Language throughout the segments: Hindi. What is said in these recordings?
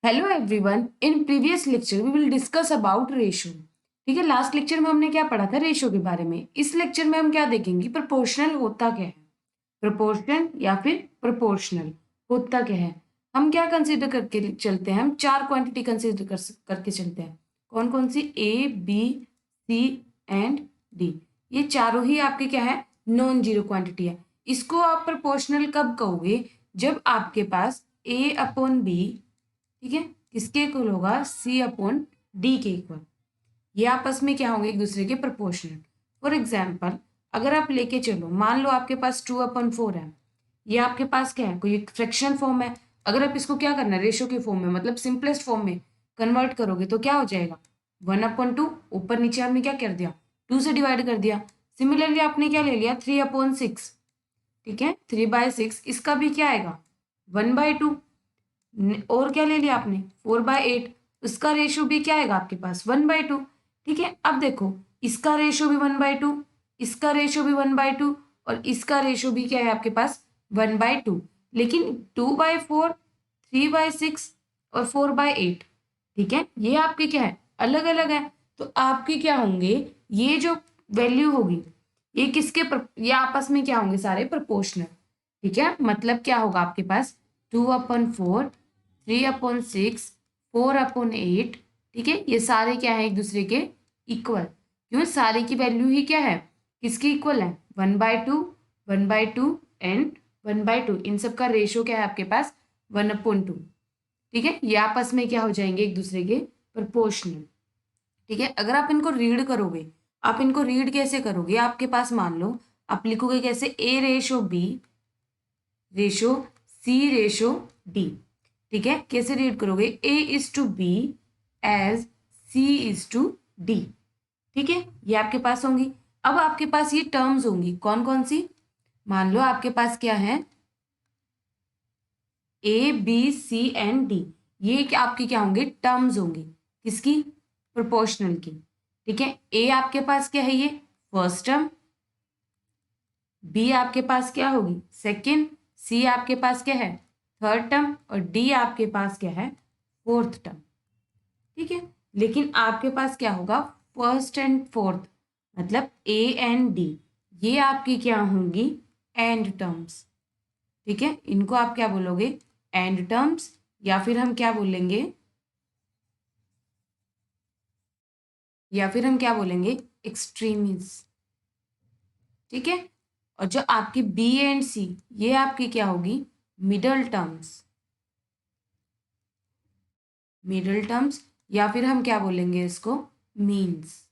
Hello everyone, in previous lecture we will discuss about ratio. ठीक है, लास्ट लेक्चर में हमने क्या पढ़ा था रेशो के बारे में। इस लेक्चर में हम क्या देखेंगे, प्रोपोर्शनल होता क्या है, प्रोपोर्शन या फिर प्रोपोर्शनल होता क्या है। हम क्या कंसीडर करके चलते हैं, हम चार क्वांटिटी कंसीडर करके चलते हैं। कौन कौन सी? ए, बी, सी एंड डी। ये चारों ही आपके क्या है, नॉन जीरो क्वांटिटी है। इसको आप प्रोपोर्शनल कब कहोगे? जब आपके पास ए अपॉन बी, ठीक है, किसके इक्वल होगा? सी अपॉन डी के इक्वल। ये आपस में क्या होंगे? एक दूसरे के प्रोपोर्शनल। फॉर एग्जाम्पल, अगर आप लेके चलो, मान लो आपके पास 2/4 है। ये आपके पास क्या है? कोई एक फ्रैक्शन फॉर्म है। अगर आप इसको क्या करना है, रेशो के फॉर्म में, मतलब सिंपलेस्ट फॉर्म में कन्वर्ट करोगे तो क्या हो जाएगा? 1/2। ऊपर नीचे आपने क्या कर दिया? 2 से डिवाइड कर दिया। सिमिलरली आपने क्या ले लिया? 3/6। ठीक है, 3/6। इसका भी क्या आएगा? 1/2। और क्या ले लिया आपने? 4/8। उसका रेशो भी क्या आएगा आपके पास? 1/2। ठीक है, अब देखो, इसका रेशो भी 1/2, इसका रेशो भी 1/2 और इसका रेशो भी क्या है आपके पास? 1/2। लेकिन 2/4, 3/6 और 4/8, ठीक है, ये आपके क्या है? अलग अलग है। तो आपके क्या होंगे? ये जो वैल्यू होगी, ये ये आपस में क्या होंगे? सारे प्रोपोर्शनल। ठीक है, मतलब क्या होगा आपके पास? 2/4, 3/6, 4/8। ठीक है, ये सारे क्या है? एक दूसरे के इक्वल। क्यों? सारे की वैल्यू ही क्या है? किसकी इक्वल है? 1/2, 1/2 एंड 1/2। इन सब का रेशो क्या है आपके पास? 1/2। ठीक है, ये आपस में क्या हो जाएंगे? एक दूसरे के प्रोपोर्शनल। ठीक है, अगर आप इनको रीड करोगे, आप इनको रीड कैसे करोगे? आपके पास मान लो आप लिखोगे कैसे? A ratio B ratio C ratio D. ठीक है, कैसे रीड करोगे? A is to B as C is to D. ठीक है, ये आपके पास होंगी। अब आपके पास ये टर्म्स होंगी, कौन कौन सी? मान लो आपके पास क्या है? A B C and D. ये आपकी क्या होंगे? टर्म्स होंगी। किसकी? प्रोपोर्शनल की। ठीक है, ए आपके पास क्या है? ये फर्स्ट टर्म। बी आपके पास क्या होगी? सेकंड। सी आपके पास क्या है? Third term. और डी आपके पास क्या है? Fourth term. ठीक है, लेकिन आपके पास क्या होगा? फर्स्ट एंड फोर्थ, मतलब ए एंड डी, ये आपकी क्या होंगी? And terms. ठीक है, इनको आप क्या बोलोगे? एंड टर्म्स, या फिर हम क्या बोलेंगे? एक्सट्रीमीज। ठीक है, और जो आपकी बी एंड सी, ये आपकी क्या होगी? Middle terms. मिडल टर्म्स, या फिर हम क्या बोलेंगे इसको? मीन्स।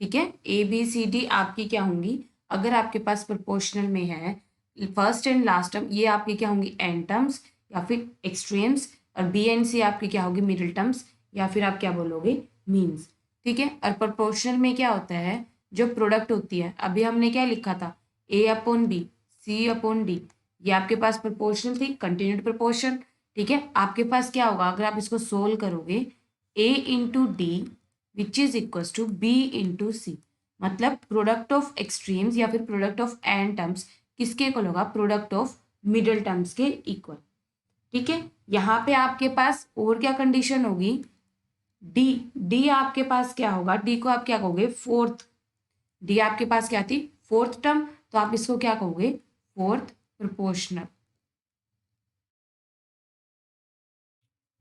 ठीक है, ए बी सी डी आपकी क्या होंगी? अगर आपके पास प्रोपोर्शनल में है फर्स्ट एंड लास्ट टर्म, ये आपकी क्या होंगी? एंड टर्म्स या फिर एक्सट्रीम्स। और बी एंड सी आपकी क्या होगी? मिडिल टर्म्स, या फिर आप क्या बोलोगे? मीन्स। ठीक है, और प्रोपोर्शनल में क्या होता है? जो प्रोडक्ट होती है, अभी हमने क्या लिखा था? ए अपॉन बी, सी अपॉन डी। ये आपके पास प्रोपोर्शनल थी, कंटिन्यूड प्रोपोर्शन। ठीक है, आपके पास क्या होगा अगर आप इसको सोल्व करोगे? A into D which is equals to B into C. मतलब प्रोडक्ट ऑफ एक्सट्रीम्स या फिर प्रोडक्ट ऑफ एंड टर्म्स किसके इक्वल होगा? प्रोडक्ट ऑफ मिडल टर्म्स के इक्वल। ठीक है, यहाँ पे आपके पास और क्या कंडीशन होगी? डी। डी आपके पास क्या होगा? डी को आप क्या कहोगे? फोर्थ। डी आपके पास क्या थी? फोर्थ टर्म, तो आप इसको क्या कहोगे? Fourth proportional.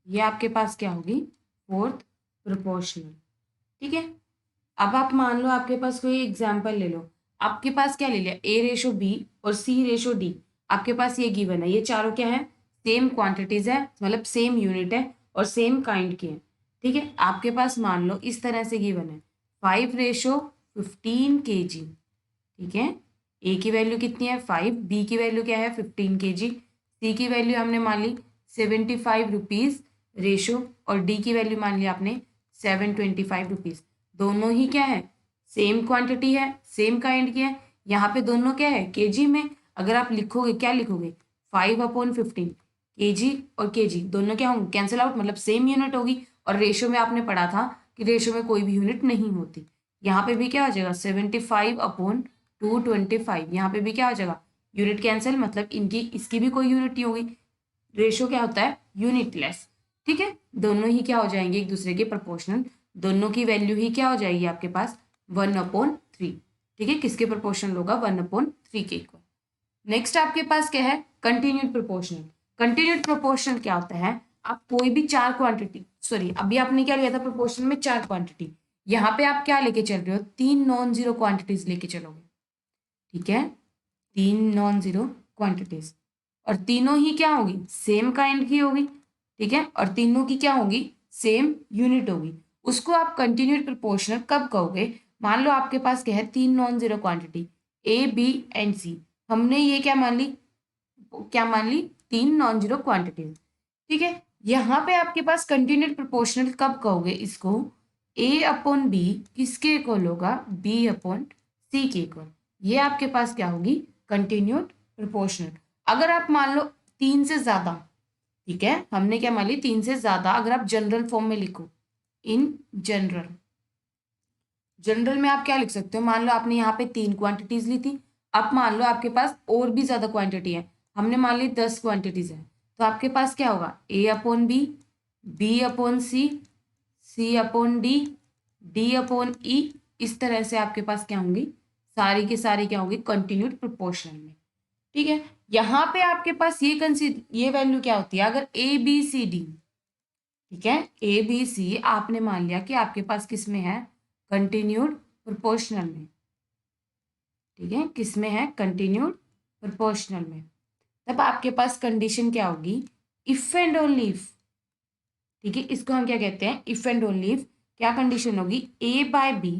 ये आपके पास क्या होगी? Fourth proportional. ठीक है, अब आप मान लो आपके पास कोई एग्जाम्पल ले लो। आपके पास क्या ले लिया? ए रेशो बी और सी रेशो डी। आपके पास ये गिवन है, ये चारों क्या है? सेम क्वांटिटीज है, मतलब सेम यूनिट है और सेम काइंड की है। ठीक है, आपके पास मान लो इस तरह से गिवन है 5/15 kg। ठीक है, ए की वैल्यू कितनी है? 5। बी की वैल्यू क्या है? 15 kg। सी की वैल्यू हमने मान ली 75 रुपीज रेशो, और डी की वैल्यू मान ली आपने 725 रुपीज। दोनों ही क्या है? सेम क्वांटिटी है, सेम काइंड की है। यहाँ पे दोनों क्या है? केजी में। अगर आप लिखोगे, क्या लिखोगे? 5/15 केजी और केजी दोनों क्या होंगे? कैंसिल आउट, मतलब सेम यूनिट होगी। और रेशो में आपने पढ़ा था कि रेशो में कोई भी यूनिट नहीं होती। यहाँ पे भी क्या हो जाएगा? 75/225। यहाँ पे भी क्या हो जाएगा? यूनिट कैंसिल, मतलब इनकी इसकी भी कोई यूनिट नहीं होगी। रेशो क्या होता है? यूनिटलेस। ठीक है, दोनों ही क्या हो जाएंगे, एक दूसरे के प्रोपोर्शनल, दोनों की वैल्यू ही क्या हो जाएगी आपके पास 1/3। ठीक है, किसके प्रोपोर्शनल होगा 1/3 के इक्वल। नेक्स्ट आपके पास क्या है, कंटिन्यूड प्रोपोर्शनल। कंटिन्यूड प्रोपोर्शनल क्या होता है, आप कोई भी चार क्वांटिटी, सॉरी अभी आपने क्या लिया था प्रोपोर्शनल में चार क्वांटिटी, यहाँ पे आप क्या लेके चल रहे हो, तीन नॉन जीरो क्वांटिटीज लेके चलोगे। ठीक है, तीन नॉन जीरो क्वांटिटीज, और तीनों ही क्या होगी, सेम काइंड की होगी। ठीक है, और तीनों की क्या होगी, सेम यूनिट होगी। उसको आप कंटिन्यूड प्रोपोर्शनल कब कहोगे, मान लो आपके पास क्या है, तीन non zero quantity A B and C, हमने ये क्या मान ली, तीन नॉन जीरो क्वांटिटीज। ठीक है, यहाँ पे आपके पास कंटिन्यूड प्रोपोर्शनल कब कहोगे इसको, ए अपॉन बी किसके इक्वल होगा, बी अपॉन सी के इक्वल। ये आपके पास क्या होगी, कंटिन्यूड प्रोपोर्शनल। अगर आप मान लो तीन से ज्यादा, ठीक है, हमने क्या मान ली तीन से ज्यादा, अगर आप जनरल फॉर्म में लिखो, इन जनरल में आप क्या लिख सकते हो, मान लो आपने यहाँ पे तीन क्वांटिटीज ली थी, अब मान लो आपके पास और भी ज्यादा क्वांटिटी है, हमने मान ली 10 क्वांटिटीज है, तो आपके पास क्या होगा, A upon B, B upon C, C upon D, D upon ई, इस तरह से आपके पास क्या होंगी, सारी की सारी क्या होंगी कंटिन्यूड प्रोपोर्शनल में। ठीक है, यहाँ पे आपके पास ये वैल्यू क्या होती है, अगर ए बी सी डी, ठीक है, ए बी सी आपने मान लिया कि आपके पास किस में है, कंटिन्यूड प्रोपोर्शनल में। ठीक है, किस में है, कंटिन्यूड प्रोपोर्शनल में। तब आपके पास कंडीशन क्या होगी, इफ एंड ओनली इफ। ठीक है, इसको हम क्या कहते हैं, इफ एंड ओनली इफ। क्या कंडीशन होगी, ए बाय बी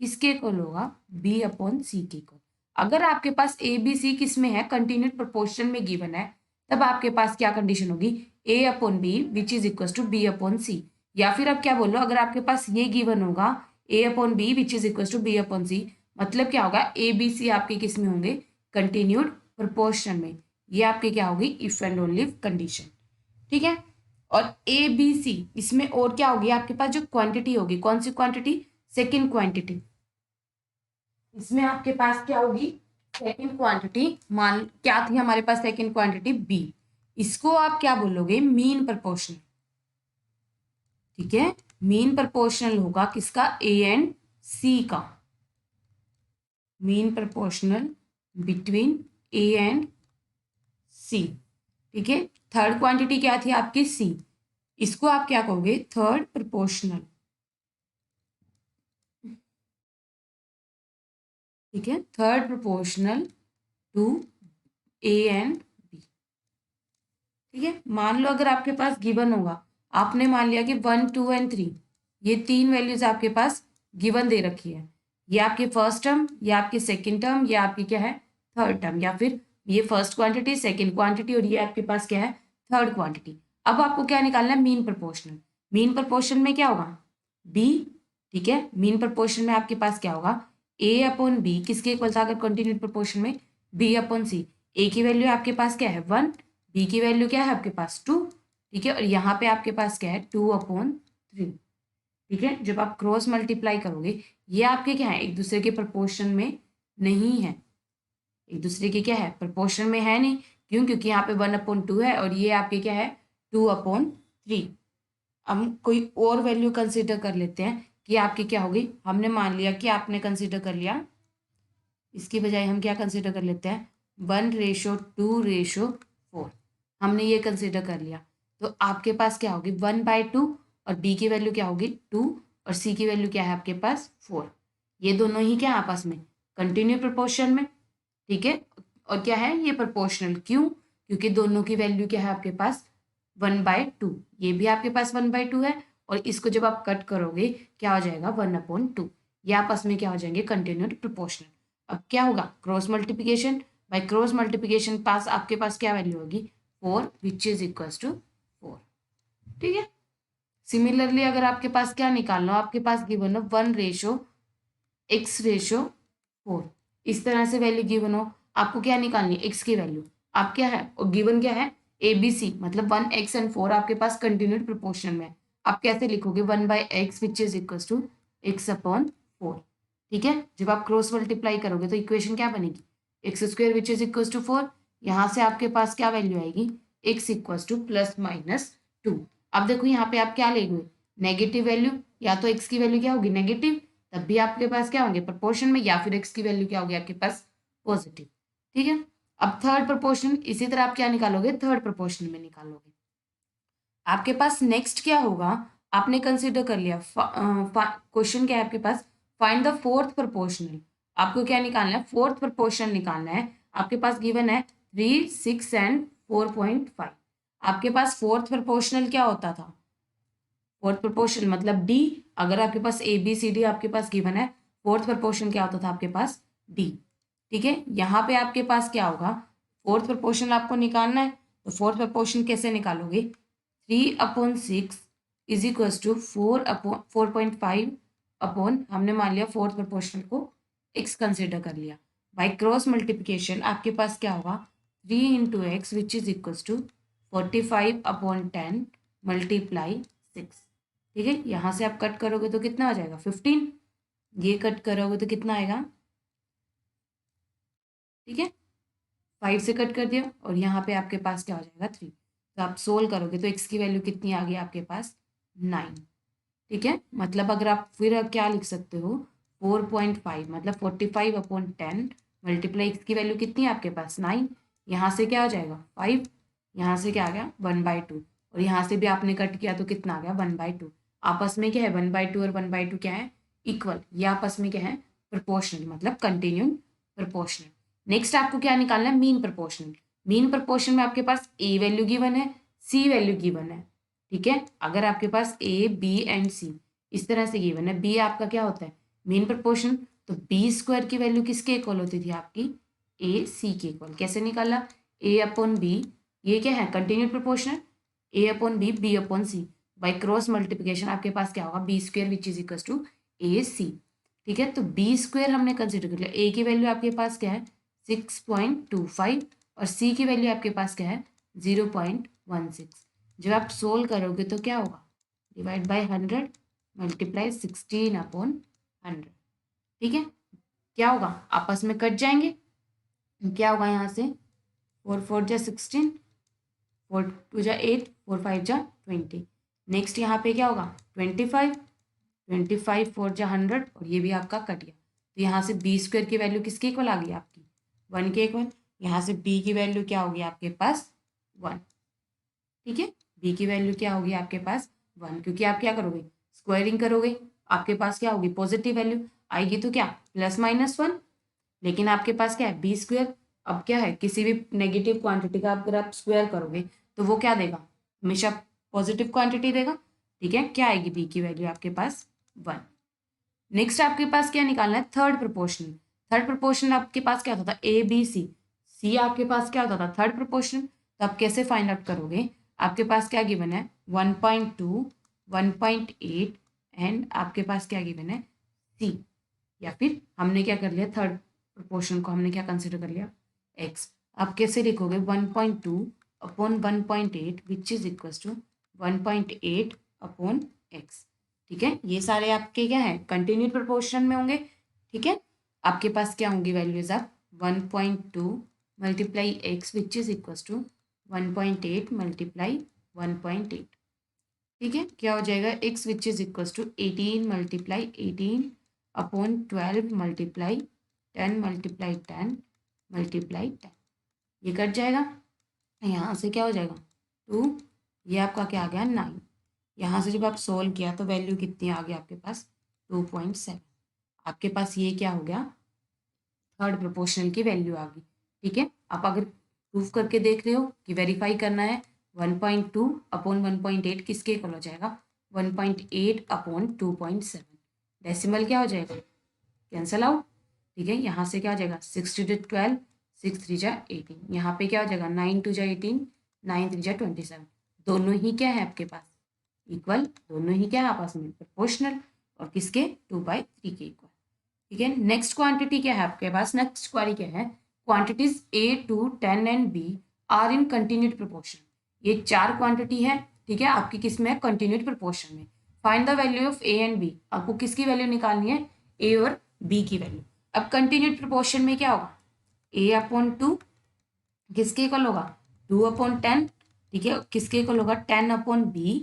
किसके इक्वल होगा, बी अपॉन सी के इक्वल। अगर आपके पास ए बी सी किस में है, कंटिन्यूड प्रोपोर्शन में गिवन है, तब आपके पास क्या कंडीशन होगी, A upon B which is equal to B upon C. या फिर आप क्या बोलो, अगर आपके पास ये गिवन होगा A upon B which is equal to B upon C, मतलब क्या होगा, ए बी सी आपके किस में होंगे, कंटिन्यूड प्रोपोर्शन में। ये आपके क्या होगी, if and only if condition. ठीक है, और ए बी सी इसमें और क्या होगी, आपके पास जो क्वांटिटी होगी, कौन सी क्वांटिटी, सेकेंड क्वांटिटी। इसमें आपके पास क्या होगी, सेकेंड क्वांटिटी, मान क्या थी हमारे पास सेकेंड क्वांटिटी बी, इसको आप क्या बोलोगे, मीन प्रोपोर्शनल। ठीक है, मीन प्रोपोर्शनल होगा किसका, ए एंड सी का, mean proportional between A and C. ठीक है, थर्ड क्वांटिटी क्या थी आपकी सी, इसको आप क्या कहोगे, थर्ड प्रोपोर्शनल। ठीक है, third proportional to A and B. ठीक है, मान लो अगर आपके पास गिवन होगा, आपने मान लिया कि 1 2 एंड 3 ये तीन वैल्यूज आपके पास गिवन दे रखी है, ये आपके फर्स्ट टर्म, ये आपके सेकंड टर्म, ये आपकी क्या है थर्ड टर्म, या फिर ये फर्स्ट क्वांटिटी, सेकंड क्वांटिटी, और ये आपके पास क्या है थर्ड क्वांटिटी। अब आपको क्या निकालना है, मीन प्रोपोर्शनल। मीन प्रोपोर्शन में क्या होगा, बी। ठीक है, मीन प्रोपोर्शन में आपके पास क्या होगा, ए अपॉन बी किसके इक्वल था, अगर कंटिन्यूड प्रोपोर्शन में बी अपॉन सी। ए की वैल्यू आपके पास क्या है 1, बी की वैल्यू क्या है आपके पास 2। ठीक है, और यहाँ पे आपके पास क्या है 2/3। ठीक है, जब आप क्रॉस मल्टीप्लाई करोगे, ये आपके क्या है, एक दूसरे के प्रोपोर्शन में नहीं है, एक दूसरे के क्या है प्रोपोर्शन में है नहीं, क्यों, क्योंकि यहाँ पे 1/2 है, और ये आपके क्या है 2/3। हम कोई और वैल्यू कंसिडर कर लेते हैं कि आपकी क्या होगी, हमने मान लिया कि आपने कंसिडर कर लिया, इसकी बजाय हम क्या कंसिडर कर लेते हैं 1:2:4, हमने ये कंसिडर कर लिया, तो आपके पास क्या होगी 1/2, और बी की वैल्यू क्या होगी 2, और सी की वैल्यू क्या है आपके पास 4। ये दोनों ही क्या आपस में कंटिन्यू प्रोपोर्शन में। ठीक है, और क्या है ये प्रोपोर्शनल, क्यों, क्योंकि दोनों की वैल्यू क्या है आपके पास 1/2, ये भी आपके पास 1/2 है, और इसको जब आप कट करोगे क्या हो जाएगा 1/2, ये आपस में क्या हो जाएंगे कंटिन्यूड प्रोपोर्शनल। अब क्या होगा cross multiplication, by cross multiplication पास आपके पास क्या वैल्यू होगी 4 विच इज इक्वल टू 4। ठीक है, सिमिलरली अगर आपके पास क्या निकालना हो, आपके पास गिवन हो 1:x/4, इस तरह से वैल्यू गिवन हो, आपको क्या निकालनी है x की वैल्यू, आप क्या है और गिवन क्या है ए बी सी, मतलब 1x एंड 4 आपके पास कंटिन्यूड प्रोपोर्शन में है। आप कैसे लिखोगे 1/x which is equal to x/4। ठीक है, जब आप क्रॉस मल्टीप्लाई करोगे तो इक्वेशन क्या बनेगी x² which is equal to 4, यहाँ से आपके पास क्या वैल्यू आएगी x इक्वल टू +-2। अब देखो यहाँ पे आप क्या लेंगे, नेगेटिव वैल्यू, या तो x की वैल्यू क्या होगी नेगेटिव, तब भी आपके पास क्या होंगे प्रोपोर्शन में, या फिर x की वैल्यू क्या होगी आपके पास पॉजिटिव। ठीक है, अब थर्ड प्रोपोर्शन इसी तरह आप क्या निकालोगे, थर्ड प्रोपोर्शन में निकालोगे। आपके पास नेक्स्ट क्या होगा, आपने कंसिडर कर लिया, क्वेश्चन क्या है आपके पास, फाइंड द फोर्थ प्रोपोर्शनल। आपको क्या निकालना है, फोर्थ प्रोपोर्शनल निकालना है। आपके पास गिवन है 3, 6 एंड 4.5। आपके पास फोर्थ प्रोपोर्शनल क्या होता था, फोर्थ प्रोपोर्शनल मतलब डी। अगर आपके पास ए बी सी डी आपके पास गिवन है, फोर्थ प्रोपोर्शन क्या होता था आपके पास डी। ठीक है, यहाँ पे आपके पास क्या होगा, फोर्थ प्रोपोर्शन आपको निकालना है, तो फोर्थ प्रोपोर्शन कैसे निकालोगे, 3/6 इज इक्वल टू 4/4.5 अपॉन, हमने मान लिया फोर्थ प्रोपोर्शनल को x कंसिडर कर लिया, बाय क्रॉस मल्टीप्लिकेशन आपके पास क्या होगा, 3 into x which is equal to 45/10 multiply 6। ठीक है, यहाँ से आप कट करोगे तो कितना आ जाएगा 15, ये कट करोगे तो कितना आएगा, ठीक है 5 से कट कर दिया, और यहाँ पे आपके पास क्या हो जाएगा 3। तो आप सोल्व करोगे तो x की वैल्यू कितनी आ गई आपके पास 9। ठीक है, मतलब अगर आप फिर क्या लिख सकते हो, 4.5 मतलब 45/10 मल्टीप्लाई x की वैल्यू कितनी है आपके पास 9। यहाँ से क्या आ जाएगा 5, यहाँ से क्या आ गया 1/2, और यहाँ से भी आपने कट किया तो कितना आ गया 1/2। आपस में क्या है 1/2 और 1/2 क्या है इक्वल, ये आपस में क्या है प्रोपोर्शनल, मतलब कंटिन्यूइंग प्रोपोर्शनल। नेक्स्ट आपको क्या निकालना है, मीन प्रोपोर्शनल। मीन प्रोपोर्शन में आपके पास ए वैल्यू गिवन है, सी वैल्यू गिवन है। ठीक है, अगर आपके पास ए बी एंड सी इस तरह से गिवन है, बी आपका क्या होता है मीन प्रोपोर्शन, तो बी स्क्वायर की वैल्यू किसके इक्वल होती थी आपकी ए सी के इक्वल। कैसे निकाला, ए अपॉन बी, ये क्या है continued proportional, A upon B upon C, by cross multiplication आपके पास क्या होगा B square which is equal to A C. ठीक है, तो बी स्क्वायर हमने कंसिडर कर लिया, ए की वैल्यू आपके पास क्या है 6.25 और सी की वैल्यू आपके पास क्या है 0.16। जब आप सोल्व करोगे तो क्या होगा, डिवाइड बाय 100 मल्टीप्लाई 16/100। ठीक है, क्या होगा आपस में कट जाएंगे, क्या होगा यहाँ से 4 4 जा 16, 4 2 जा 8, 4 5 जा 20। नेक्स्ट यहाँ पे क्या होगा 25, 25 4 जा 100, और ये भी आपका कट गया। तो यहाँ से बी स्क्वायर की वैल्यू किसके इक्वल आ गई आपकी 1 के इक्वल। यहाँ से बी की वैल्यू क्या होगी आपके पास 1। ठीक है, बी की वैल्यू क्या होगी आपके पास 1, क्योंकि आप क्या करोगे स्क्वायरिंग करोगे, आपके पास क्या होगी पॉजिटिव वैल्यू आएगी, तो क्या +-1। लेकिन आपके पास क्या है बी स्क्वायर, अब क्या है किसी भी नेगेटिव क्वांटिटी का अगर आप स्क्वायर करोगे तो वो क्या देगा, हमेशा पॉजिटिव क्वांटिटी देगा। ठीक है, क्या आएगी बी की वैल्यू आपके पास 1। नेक्स्ट आपके पास क्या निकालना है, थर्ड प्रोपोर्शन। थर्ड प्रोपोर्शन आपके पास क्या होता था ए बी सी, सी आपके पास क्या होता था थर्ड प्रोपोर्शन। तो आप कैसे फाइंड आउट करोगे, आपके पास क्या गिवन है 1.2, 1.8 एंड आपके पास क्या गिवन है सी, या फिर हमने क्या कर लिया थर्ड प्रोपोर्शन को हमने क्या कंसिडर कर लिया एक्स। आप कैसे लिखोगे 1.2 upon 1.8 which is equal to 1.8 upon x. ठीक है, ये सारे आपके क्या है कंटिन्यूड प्रोपोर्शन में होंगे। ठीक है, आपके पास क्या होंगी वैल्यूज आप 1.2 multiply x which is equal to 1.8 multiply 1.8। ठीक है, क्या हो जाएगा x which is equal to 18 multiply 18 upon 12 multiply 10 multiply 10 multiply 10, ये कट जाएगा। यहाँ से क्या हो जाएगा 2, ये आपका क्या आ गया 9। यहाँ से जब आप सोल्व किया तो वैल्यू कितनी आ गई आपके पास 2.7। आपके पास ये क्या हो गया थर्ड प्रोपोर्शनल की वैल्यू आ गई। ठीक है, आप अगर प्रूफ करके देख रहे हो कि वेरीफाई करना है 1.2 अपॉन 1.8 किसके इक्वल हो जाएगा 1.8 अपॉन 2.7, डेसिमल क्या हो जाएगा कैंसल आउट। ठीक है, यहाँ से क्या हो जाएगा 6 2 12, 6 3 जा 18, यहाँ पे क्या हो जाएगा 9 2 जा 18, 9 3 जा 27। दोनों ही क्या है आपके पास इक्वल, दोनों ही क्या है आपस में प्रोपोर्शनल, और किसके 2/3 के इक्वल। ठीक है, नेक्स्ट क्वांटिटी क्या है आपके पास, नेक्स्ट क्वारी क्या है quantities a 2 10 and b are in continued proportion. ये चार क्वांटिटी है। ठीक है, आपकी किस में कंटिन्यूड प्रोपोर्शन में। Find the value of a and b, आपको किसकी वैल्यू निकालनी है a और b की वैल्यू। अब कंटिन्यूड प्रोपोर्शन में क्या होगा a/2 किसके इक्वल होगा 2/10। ठीक है, किसके इक्वल होगा 10/b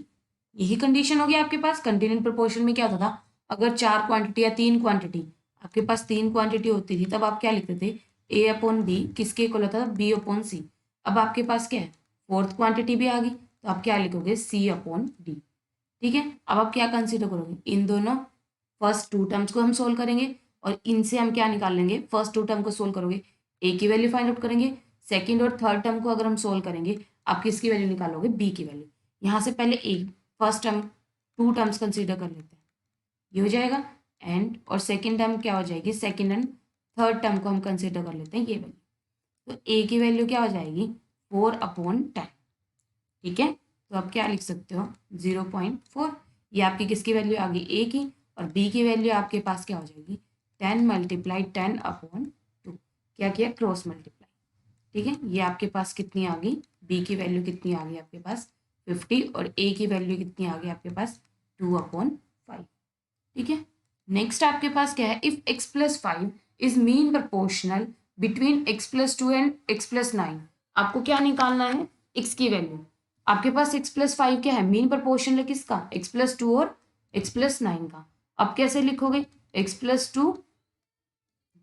यही कंडीशन होगी आपके पास। कंटिन्यूड प्रोपोर्शन में क्या होता था, अगर 4 क्वांटिटी या 3 क्वांटिटी, आपके पास 3 क्वांटिटी होती थी, तब आप क्या लिखते थे, ए अपॉन बी किसके इक्वल होता था, बी अपॉन सी। अब आपके पास क्या है, फोर्थ क्वांटिटी भी आ गई, तो आप क्या लिखोगे, सी अपॉन डी। ठीक है, अब आप क्या कंसिडर करोगे, इन दोनों फर्स्ट टू टर्म्स को हम सोल्व करेंगे, और इनसे हम क्या निकाल लेंगे, फर्स्ट टू टर्म को सोल्व करोगे, ए की वैल्यू फाइंड आउट करेंगे, सेकंड और थर्ड टर्म को अगर हम सोल्व करेंगे, आप किसकी वैल्यू निकालोगे, बी की वैल्यू। यहाँ से पहले a first term two terms consider कर लेते हैं, ये हो जाएगा, एंड और सेकंड टर्म क्या हो जाएगी, सेकंड एंड थर्ड टर्म को हम कंसिडर कर लेते हैं, ये वैल्यू। तो ए की वैल्यू क्या हो जाएगी, 4/10। ठीक है, तो आप क्या लिख सकते हो, 0.4। ये आपकी किसकी वैल्यू आ गई, ए की, और बी की वैल्यू आपके पास क्या हो जाएगी, 10 × 10/2। क्या किया, क्रॉस मल्टीप्लाई। ठीक है, ये आपके पास कितनी आ गई, बी की वैल्यू कितनी आ गई आपके पास 50, और ए की वैल्यू कितनी आ गई आपके पास 2/5। ठीक है, नेक्स्ट आपके पास क्या है, if x+5 is mean proportional between x+2 and x+9। आपको क्या निकालना है, x की वैल्यू। आपके पास x+5 क्या है, मीन प्रपोर्शनल है किसका, x+2 और x+9 का। अब कैसे लिखोगे, x+2,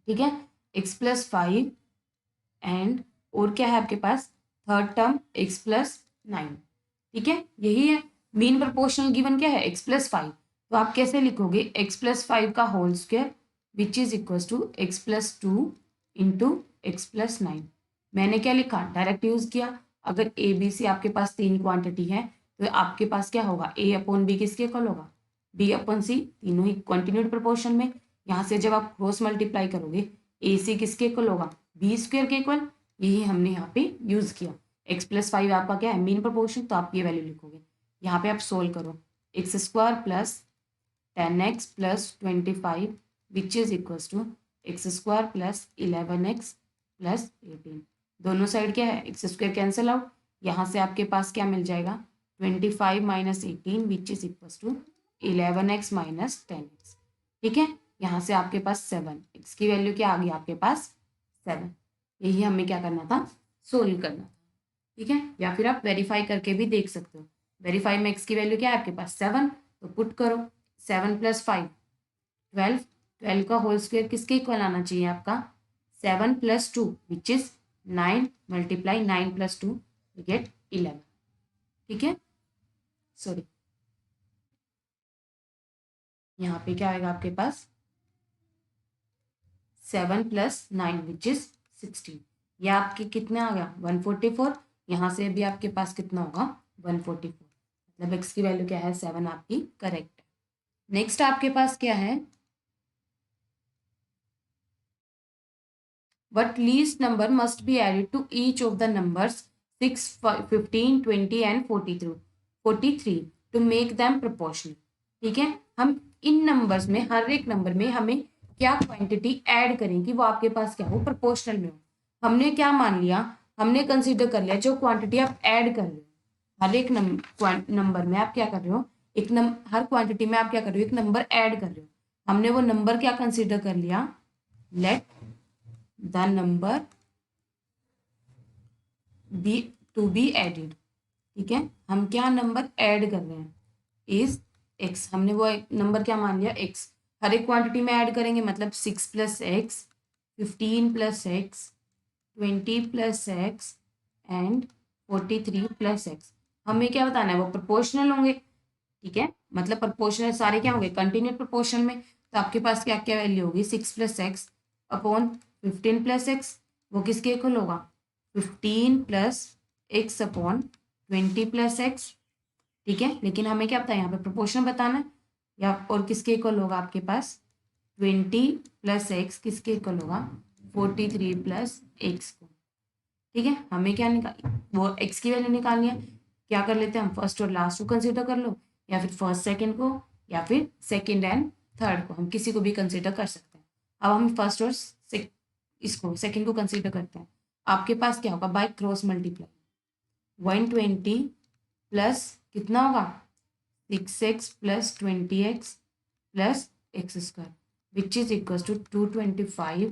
ठीक है, x+5 एंड और क्या है आपके पास थर्ड टर्म x+9। ठीक है, यही है मीन प्रपोर्शनल गिवन क्या है, x+5। तो आप कैसे लिखोगे, x+5 का whole square which is equal to x+2 into x+9। मैंने क्या लिखा, डायरेक्ट यूज किया। अगर ए बी सी आपके पास 3 क्वांटिटी है, तो आपके पास क्या होगा, ए अपॉन बी किसके इक्वल होगा, बी अपॉन सी, तीनों ही कंटिन्यूड प्रोपोर्शन में। यहाँ से जब आप क्रॉस मल्टीप्लाई करोगे, ए सी किसके इक्वल होगा, बी स्क्वायर के इक्वल। यही हमने यहाँ पे यूज किया। x+5 आपका क्या है, मीन प्रोपोर्शन, तो आप ये वैल्यू लिखोगे। यहाँ पे आप सोल्व करो, x² + 10x + 25 which is equal to x² + 11x + 18। दोनों साइड क्या है, x² कैंसिल आउट, यहाँ से आपके पास क्या मिल जाएगा, 25 - 18 विच is equal to 11x - 10x। ठीक है, यहाँ से आपके पास 7, x की वैल्यू क्या आ गई आपके पास 7। यही हमें क्या करना था, सोल्व करना था। ठीक है, या फिर आप वेरीफाई करके भी देख सकते हो। वेरीफाई में x की वैल्यू क्या है आपके पास 7, तो पुट करो 7 + 5 12। 12 का होल स्क्वायर किसके इक्वल आना चाहिए आपका, 7 + 2 विच इज 9 × 9 + 2 वी गेट 11। ठीक है, सॉरी, यहाँ पे क्या आएगा आपके पास 7 + 9 विच इज 16। ये आपके कितना आ गया 144। यहाँ से भी आपके पास कितना होगा 144, मतलब x की वैल्यू क्या है 7 आपकी करेक्ट है। नेक्स्ट आपके पास क्या है, what least number must be added to each of the numbers 6, 15, 20 and 43 to make them proportional। ठीक है, हम इन नंबर्स में, हर एक नंबर में हमें क्या क्वांटिटी ऐड करें कि वो आपके पास क्या हो, प्रोपोर्शनल में हो। हमने क्या मान लिया, हमने कंसीडर कर लिया जो क्वांटिटी आप ऐड कर रहे हो, हर एक नंबर में आप क्या कर रहे हो, हर क्वांटिटी में आप क्या कर रहे हो, एक नंबर ऐड कर रहे हो। हमने वो नंबर क्या कंसीडर कर लिया, let the number be to be added. ठीक है, हम क्या नंबर ऐड कर रहे हैं, इज x। हमने वो नंबर क्या मान लिया, x। हर एक क्वांटिटी में ऐड करेंगे, मतलब 6 + x, 15 + x, 20 + x and 43 + x। हमें क्या बताना है, वो प्रोपोर्शनल होंगे। ठीक है, मतलब प्रोपोर्शनल सारे क्या होंगे, कंटिन्यूस प्रोपोर्शन में। तो आपके पास क्या क्या वैल्यू होगी, 6 + x अपॉन 15 + x, वो किसके इक्वल होगा, 15 + x अपॉन 20 + x। ठीक है, लेकिन हमें क्या पता है, यहाँ पे प्रोपोर्शन बताना है, या और किसके इक्वल होगा आपके पास 20 + x किसके इक्वल होगा 43 + x को। ठीक है, हमें क्या निकाल, वो x की वैल्यू निकालनी है। क्या कर लेते हैं हम, फर्स्ट और लास्ट को कंसिडर कर लो, या फिर फर्स्ट सेकंड को, या फिर सेकंड एंड थर्ड को, हम किसी को भी कंसिडर कर सकते हैं। अब हम फर्स्ट और इसको सेकंड को कंसिडर करते हैं। आपके पास क्या होगा, बाय क्रॉस मल्टीप्लाई 120 प्लस कितना होगा 6x + 20x + x² which is equal to 225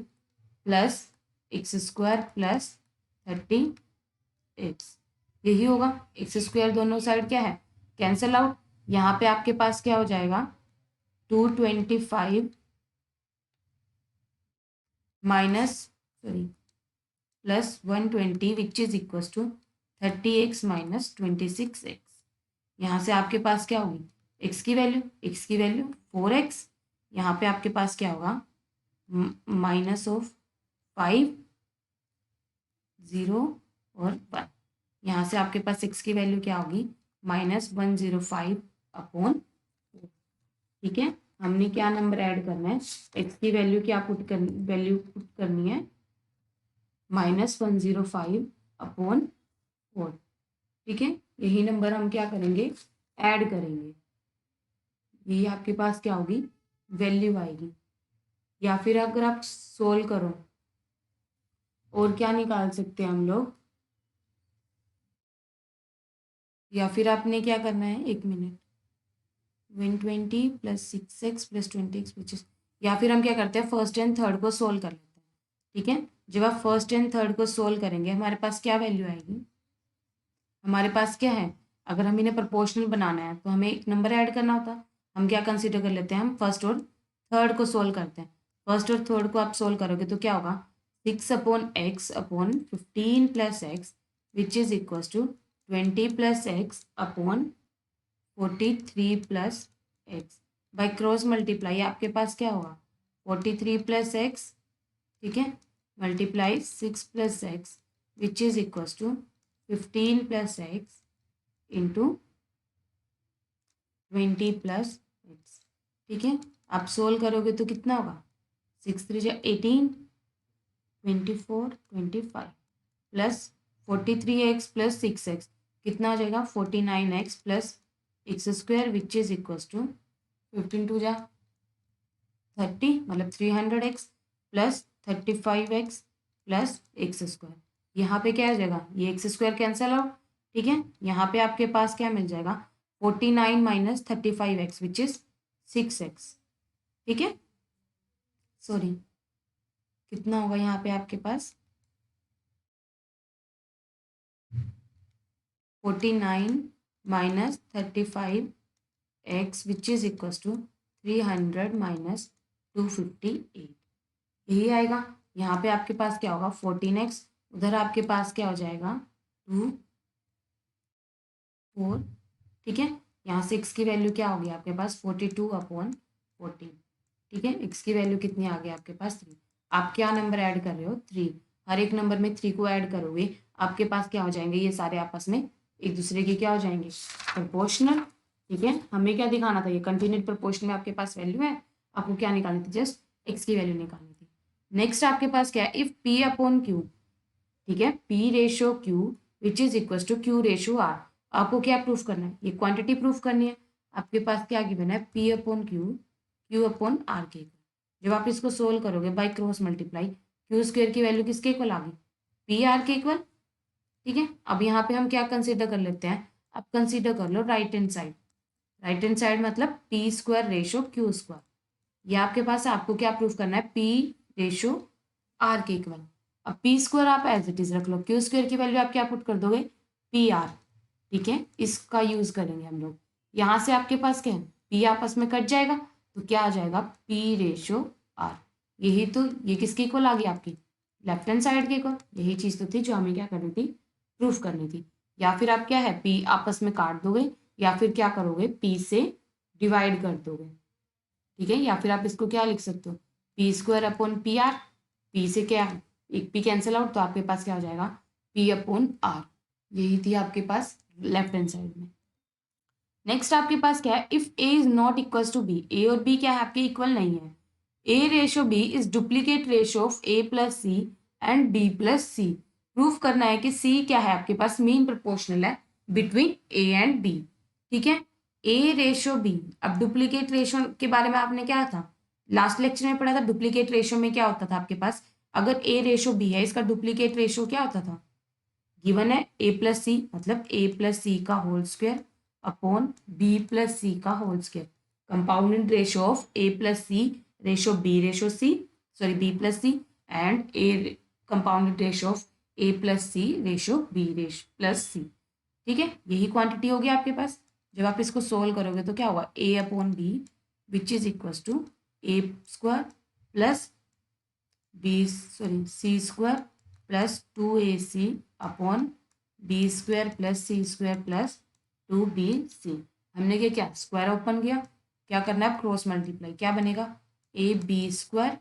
+ x² + 38। यही होगा, x² दोनों साइड क्या है कैंसल आउट, यहाँ पे आपके पास क्या हो जाएगा 225 minus sorry plus 120 which is equal to 30x minus 26x। यहाँ से आपके पास क्या होगी x की वैल्यू 4x। यहाँ पे आपके पास क्या होगा माइनस ऑफ 5 0 और 1। यहाँ से आपके पास x की वैल्यू क्या होगी -105 अपॉन। ठीक है, हमने क्या नंबर ऐड करना है, x की वैल्यू क्या पुट करनी है -105 अपॉन 4। ठीक है, यही नंबर हम क्या करेंगे ऐड करेंगे, यही आपके पास क्या होगी वैल्यू आएगी। या फिर अगर आप सोल्व करो और क्या निकाल सकते हैं हम लोग, या फिर आपने क्या करना है 1 minute 120 plus 6x plus 20x which is, या फिर हम क्या करते हैं फर्स्ट एंड थर्ड को सोल्व कर लेते हैं। ठीक है, जब आप फर्स्ट एंड थर्ड को सोल्व करेंगे हमारे पास क्या वैल्यू आएगी, हमारे पास क्या है, अगर हम इन्हें प्रोपोर्शनल बनाना है तो हमें एक नंबर ऐड करना होता है। हम क्या कंसीडर कर लेते हैं, हम फर्स्ट और थर्ड को सोल्व करते हैं। फर्स्ट और थर्ड को आप सोल्व करोगे तो क्या होगा 6 upon x upon 15 plus x which is equal to 20 plus x upon 43 plus x. By cross multiply आपके पास क्या होगा 43 प्लस एक्स, ठीक है, multiply 6 plus x which is equal to 15 plus x into 20 plus x. ठीक है, आप सोल्व करोगे तो कितना होगा 6 3 जा 18 24 25 प्लस 43x प्लस 6x कितना हो जाएगा 49x plus x square which is equal to 15 2 जा 30 मतलब 300x plus 35x plus x square. यहाँ पे क्या हो जाएगा ये एक्स स्क्वायर कैंसल आउट। ठीक है, यहाँ पे आपके पास क्या मिल जाएगा 49 minus 35x which is 6x। ठीक है, सॉरी कितना होगा यहाँ पे आपके पास 49 minus 35x which is equal to 300 minus 258 यही आएगा। यहाँ पे आपके पास क्या होगा 14x, उधर आपके पास क्या हो जाएगा 2 4। ठीक है, यहाँ से x की वैल्यू क्या होगी आपके पास 42 अपॉन 14। ठीक है, x की वैल्यू कितनी आ गई आपके पास 3। आप क्या नंबर ऐड कर रहे हो 3, हर एक नंबर में 3 को ऐड करोगे आपके पास क्या हो जाएंगे ये सारे आपस में एक दूसरे के क्या हो जाएंगे प्रोपोर्शनल। ठीक है, हमें क्या दिखाना था ये कंटिन्यूड प्रोपोर्शन में आपके पास वैल्यू है, आपको क्या निकालनी थी जस्ट x की वैल्यू निकालनी थी। नेक्स्ट आपके पास क्या है इफ p अपॉन क्यू, ठीक है, p ratio q which is equal to q ratio r। आपको क्या प्रूफ करना है ये क्वांटिटी प्रूफ करनी है। आपके पास क्या गिवन है p upon q upon r के। जब आप इसको सोल्व करोगे by cross multiply Q square की वैल्यू किसके इक्वल आ गई पी आर के इक्वल। ठीक है, अब यहाँ पे हम क्या कंसीडर कर लेते हैं, अब कंसीडर कर लो right hand side. Right hand side मतलब P square ratio Q square. ये आपके पास आपको क्या प्रूफ करना है पी रेशो आर के इक्वल। अब पी स्क्वायर आप एज इट इज रख लो, क्यू स्क्वायर की वैल्यू आप क्या पुट कर दोगे पी आर। ठीक है, इसका यूज करेंगे हम लोग। यहाँ से आपके पास क्या है पी आपस में कट जाएगा तो क्या आ जाएगा पी रेशो आर। यही तो ये किसके इक्वल आ गई आपकी लेफ्ट हैंड साइड के इक्वल। यही चीज तो थी जो हमें क्या करनी थी प्रूफ करनी थी। या फिर आप क्या है पी आपस में काट दोगे या फिर क्या करोगे पी से डिवाइड कर दोगे। ठीक है, या फिर आप इसको क्या लिख सकते हो P square upon P R. P से क्या एक पी कैंसिल आउट तो आपके पास क्या हो जाएगा पी अपॉन आर। यही थी आपके पास लेफ्ट हैंड साइड में। नेक्स्ट आपके पास क्या है if A is not equal to B, A और बी क्या है आपके इक्वल नहीं है। A ratio B is duplicate ratio of A plus C and B plus C. Proof करना है कि सी क्या है आपके पास मीन प्रोपोर्शनल है बिटवीन ए एंड बी। ठीक है, ए रेशो बी। अब डुप्लीकेट रेशो के बारे में आपने क्या था लास्ट लेक्चर में पढ़ा था। डुप्लीकेट रेशो में क्या होता था आपके पास अगर ए रेशो बी है इसका डुप्लीकेट रेशो क्या होता था गिवन है ए प्लस सी मतलब ए प्लस सी का whole square upon B plus C का whole square. Compounded ratio of A plus C ratio B ratio C sorry B plus C and A compounded ratio of A plus C ratio B ratio plus C. ठीक है, यही क्वांटिटी होगी आपके पास। जब आप इसको सोल्व करोगे तो क्या होगा, a upon B which is equals to a square plus C square plus 2ac upon B square plus C square plus 2bc। हमने क्या स्क्वायर ओपन किया, क्या करना है क्रॉस मल्टीप्लाई, क्या बनेगा ए बी स्क्वायर,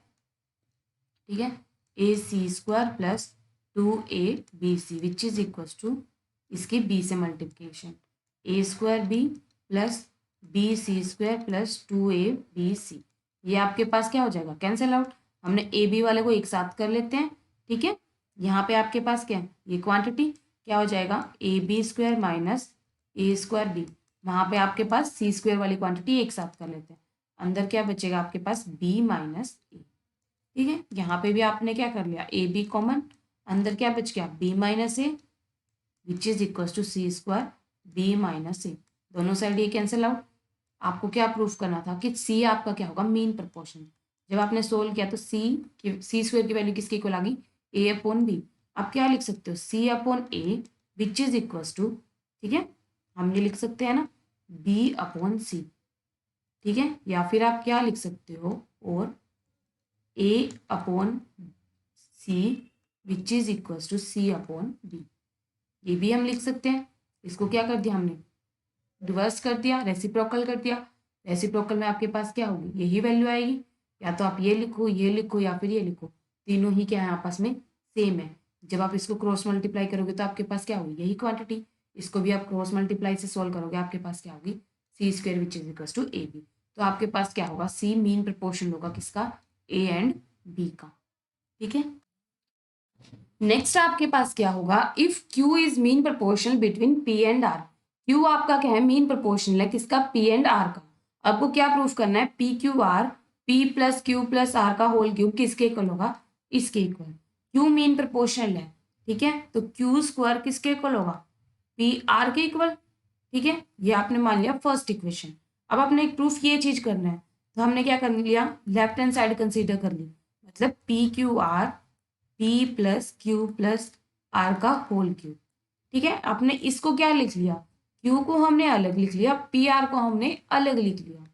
ठीक है, A C square plus 2abc which is equals to इसकी b से multiplication A square B plus B C square plus 2abc। ये आपके पास क्या हो जाएगा, कैंसिल आउट। हमने ए बी वाले को एक साथ कर लेते हैं, ठीक है। यहाँ पे आपके पास क्या है, ये क्वांटिटी क्या हो जाएगा, A B square minus A square B. वहाँ पे आपके पास सी स्क्वायर वाली क्वांटिटी एक साथ कर लेते हैं, अंदर क्या बचेगा आपके पास बी माइनस ए, ठीक है। यहाँ पे भी आपने क्या कर लिया, ए बी कॉमन, अंदर क्या बच गया B minus A which is equal to C square B minus A. दोनों साइड ये कैंसिल आउट। आपको क्या प्रूफ करना था कि सी आपका क्या होगा, मीन प्रपोर्शन। जब आपने सोल्व किया तो सी स्क्वायर की वैल्यू किसके इक्वल आ गई, ए अपॉन बी। आप क्या लिख सकते हो, C upon A which is equals to, ठीक है, हम ये लिख सकते हैं ना बी अपॉन सी, ठीक है। या फिर आप क्या लिख सकते हो, और A upon C which is equals to C upon B, ये भी हम लिख सकते हैं। इसको क्या कर दिया हमने, रिवर्स कर दिया, रेसिप्रोकल कर दिया। रेसिप्रोकल में आपके पास क्या होगी, यही वैल्यू आएगी। या तो आप ये लिखो या फिर ये लिखो, तीनों ही क्या है आपस में सेम है। जब आप इसको क्रॉस मल्टीप्लाई करोगे तो आपके पास क्या होगी, यही क्वांटिटी। इसको भी आप क्रॉस मल्टीप्लाई से सोल्व करोगे, आपके पास क्या होगी C square which is equal to A B. तो आपके पास क्या होगा, सी मीन प्रपोर्शन होगा किसका, ए एंड बी का, ठीक है। नेक्स्ट आपके पास क्या होगा, if Q is mean proportional between P and R। Q आपका क्या है, मीन प्रपोर्शनल है किसका, P एंड R का। आपको क्या प्रूफ करना है, P Q R, P plus Q plus R का होल क्यूब किसके इक्वल होगा, इसके इक्वल। Q मीन प्रपोर्शनल है, ठीक है, तो Q स्क्वायर किसके इक्वल होगा, P R के इक्वल, ठीक है। ये आपने मान लिया फर्स्ट इक्वेशन। अब आपने एक प्रूफ ये चीज करना है, तो हमने क्या कर लिया, लेफ्ट हैंड साइड कंसीडर कर ली, मतलब P Q R P plus Q plus R का होल क्यूब, ठीक है। आपने इसको क्या लिख लिया, क्यू को हमने अलग लिख लिया, पी आर को हमने अलग लिख लिया,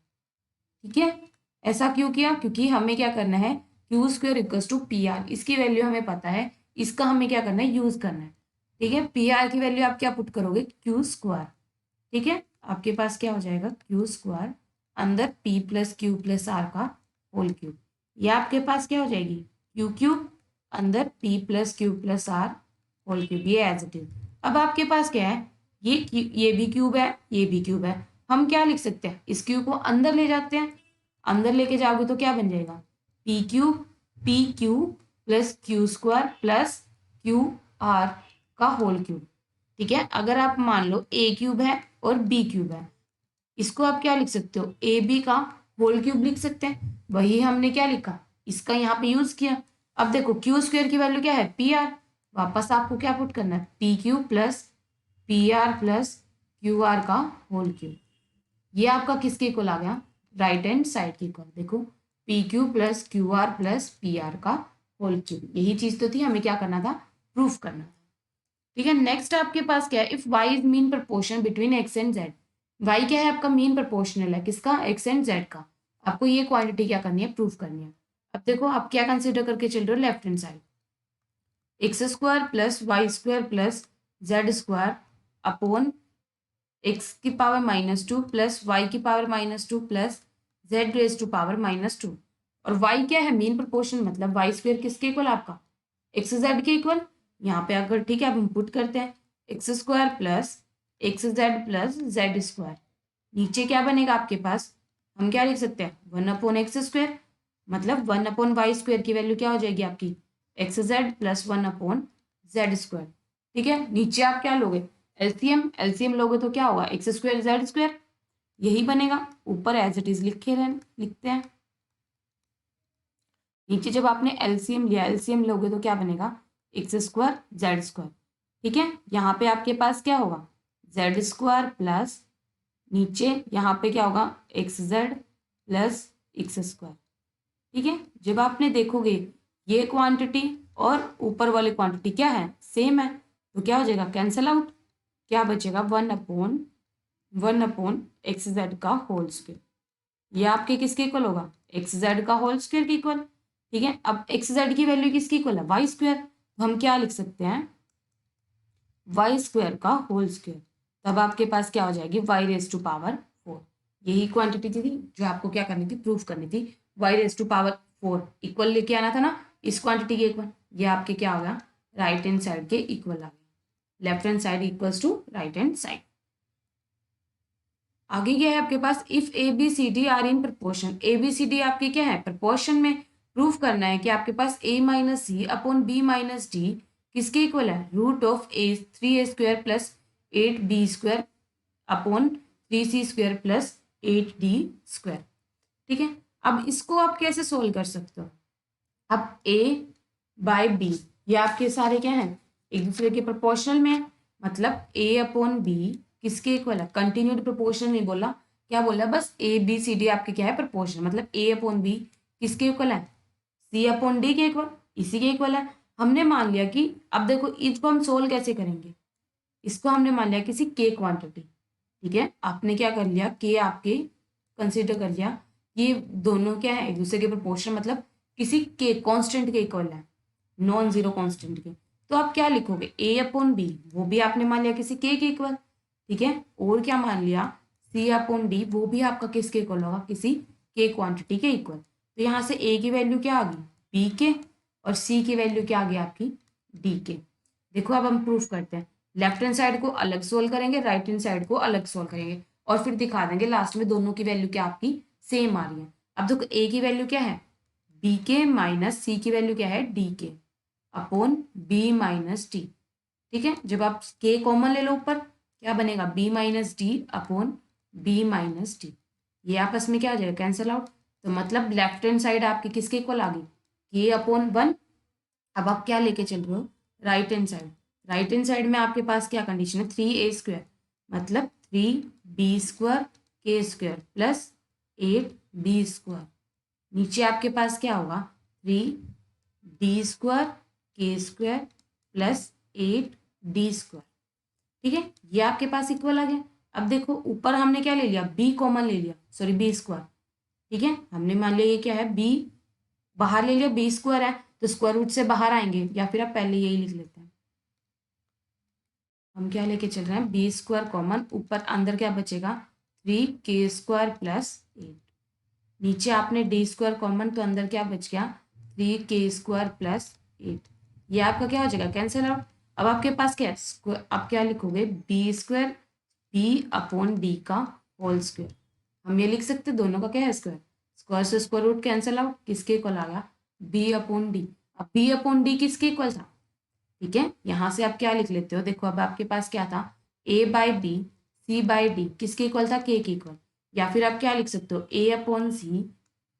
ठीक है। ऐसा क्यों किया, क्योंकि हमें क्या करना है, Q square equals to P R, इसकी वैल्यू हमें पता है, इसका हमें क्या करना है, यूज करना है, ठीक है। पी आर की वैल्यू आप क्या पुट करोगे, क्यू स्क्वायर, ठीक है। आपके पास क्या हो जाएगा, क्यू स्क्वायर अंदर P plus Q plus R का होल क्यूब। ये आपके पास क्या हो जाएगी, क्यू क्यूब अंदर P plus Q plus R whole cube, ये एज इट इज। अब आपके पास क्या है, ये भी क्यूब है, ये भी क्यूब है। हम क्या लिख सकते हैं, इस क्यूब को अंदर ले जाते हैं, अंदर लेके जाओगे तो क्या बन जाएगा, P Q plus Q square plus Q R का होल क्यूब, ठीक है। अगर आप मान लो ए क्यूब है और बी क्यूब है, इसको आप क्या लिख सकते हो, ए बी का होल क्यूब लिख सकते हैं। वही हमने क्या लिखा, इसका यहाँ पे यूज किया। अब देखो क्यू स्क्वायर की वैल्यू क्या है, पी आर, वापस आपको क्या पुट करना है, P Q plus P R plus Q R का होल क्यूब। ये आपका किसके इक्वल आ गया, राइट हैंड साइड के इक्वल। देखो P Q plus Q R plus P R का होल क्यूब, यही चीज तो थी, हमें क्या करना था, प्रूफ करना था, ठीक है। नेक्स्ट आपके पास क्या है, if y is mean proportion between x and z। y क्या है आपका, मीन प्रपोर्शनल है किसका, x एंड z का। आपको ये क्वांटिटी क्या करनी है, प्रूफ करनी है। अब देखो आप क्या कंसीडर करके चल रहे हो, left hand side, x square plus y square plus z square upon x की पावर -2 प्लस वाई की power -2 plus z raise to power -2। और वाई क्या है, मीन प्रपोर्शन, मतलब वाई स्क्वायर किसके इक्वल आपका, एक्स जेड के इक्वल। यहाँ पे अगर ठीक है, अब हम पुट करते हैं x square plus x Z plus z square, नीचे क्या बनेगा आपके पास, हम क्या लिख सकते हैं, 1/x², मतलब 1/y² की वैल्यू क्या हो जाएगी आपकी, एक्स जेड प्लस 1/z², ठीक है। नीचे आप क्या लोगे, एलसीएम लोगे तो क्या होगा, x² z², यही बनेगा। ऊपर एज इट इज लिखते हैं, नीचे जब आपने एलसीएम लिया, एलसीएम लोगे तो क्या बनेगा, x² z², ठीक है। यहाँ पे आपके पास क्या होगा, z² प्लस नीचे यहाँ पे क्या होगा, xz प्लस x², ठीक है। जब आपने देखोगे ये क्वांटिटी और ऊपर वाली क्वांटिटी क्या है, सेम है, तो क्या हो जाएगा, कैंसल आउट। क्या बचेगा, 1/z² 1/xz का होल स्क्वायर। ये आपके किसके इक्वल होगा, xz का होल स्क्वायर के इक्वल। ठीक है, अब xz की वैल्यू किसकी इक्वल है, वाई स्क्वायर। तो हम क्या लिख सकते हैं, वाई स्क्वायर का होल स्क्वायर। तब आपके पास क्या हो जाएगी, y⁴। यही क्वांटिटी थी जो आपको क्या करनी थी, प्रूफ करनी थी। y⁴ इक्वल लेके आना था ना इस क्वांटिटी के इक्वल। ये आपके क्या हो गया, राइट हैंड साइड के इक्वल आ गया। Left hand side equals to right hand side. आगे क्या है आपके पास, if A B C D are in proportion. A B C D आपके क्या है, प्रपोर्शन में। प्रूफ करना है कि आपके पास a minus C upon B minus D किसके इक्वल है, √3a² plus 8b² upon 3c² plus 8d²। ठीक है, अब इसको आप कैसे सोल्व कर सकते हो। अब a बाय b, ये आपके सारे क्या हैं, एक दूसरे के प्रोपोर्शनल में है। मतलब a अपॉन बी किसके इक्वल है, कंटिन्यूड प्रोपोर्शनल नहीं बोला, क्या बोला, बस a b c d आपके क्या है, प्रोपोर्शनल। मतलब a अपॉन बी किसके इक्वल है, c अपॉन d के इक्वल, इसी के इक्वल है। हमने मान लिया कि, अब देखो इसको हम सोल्व कैसे करेंगे, इसको हमने मान लिया किसी k क्वांटिटी। ठीक है, आपने क्या कर लिया, k आपके कंसिडर कर लिया, ये दोनों क्या है, एक दूसरे के प्रोपोर्शन, मतलब किसी के कांस्टेंट के इक्वल है, नॉन जीरो कांस्टेंट के। तो आप क्या लिखोगे, a अपॉन बी, वो भी आपने मान लिया किसी के इक्वल। ठीक है, और क्या मान लिया, c अपॉन डी, वो भी आपका किसके इक्वल होगा, किसी के क्वांटिटी के इक्वल। तो यहाँ से a की वैल्यू क्या आ गई, b के, और c की वैल्यू क्या आ गई आपकी, d के। देखो अब हम प्रूफ करते हैं, लेफ्ट हैंड साइड को अलग सोल्व करेंगे, राइट हैंड साइड को अलग सोल्व करेंगे, और फिर दिखा देंगे लास्ट में दोनों की वैल्यू क्या आपकी सेम आ रही है। अब देखो a की वैल्यू क्या है, b के, माइनस c की वैल्यू क्या है, d के, अपॉन b माइनस डी। ठीक है, जब आप k कॉमन ले लो ऊपर, क्या बनेगा, b minus D upon b minus D. ये आपस में क्या आ जाएगा, कैंसिल आउट। तो मतलब लेफ्ट हैंड साइड आपकी किसके इक्वल आ गई, k अपॉन 1। अब आप क्या लेके चल रहे हो, right hand side. Right hand side में आपके पास क्या कंडीशन है, 3a², मतलब 3b² k² प्लस 8b²। नीचे आपके पास क्या होगा, 3d² k² प्लस 8d²। ठीक है, ये आपके पास इक्वल आ गया। अब देखो ऊपर हमने क्या ले लिया, b कॉमन ले लिया, सॉरी b²। ठीक है, हमने मान लिया ये क्या है, b बाहर ले लिया, b² है, तो स्क्वायर रूट से बाहर आएंगे, या फिर आप पहले यही लिख लेते हैं। हम क्या लेके चल रहे हैं, b² कॉमन, ऊपर अंदर क्या बचेगा, 3k² प्लस 8। नीचे आपने d² कॉमन, तो अंदर क्या बच गया, 3k² प्लस 8। ये आपका क्या हो जाएगा, कैंसिल आउट। अब आपके पास क्या है, आप क्या लिखोगे, b² b अपॉन डी का होल स्क्वायर। हम ये लिख सकते हैं, दोनों का क्या है, स्क्वायर। स्क्वायर से स्क्वायर रूट कैंसिल आउट, किसके इक्वल आ गया, b अपॉन डी। अब b अपॉन डी किसके इक्वल था, ठीक है, यहाँ से आप क्या लिख लेते हो, देखो अब आपके पास क्या था, a by B, c by D किसके इक्वल था, k के इक्वल। या फिर आप क्या लिख सकते हो, a अपॉन सी।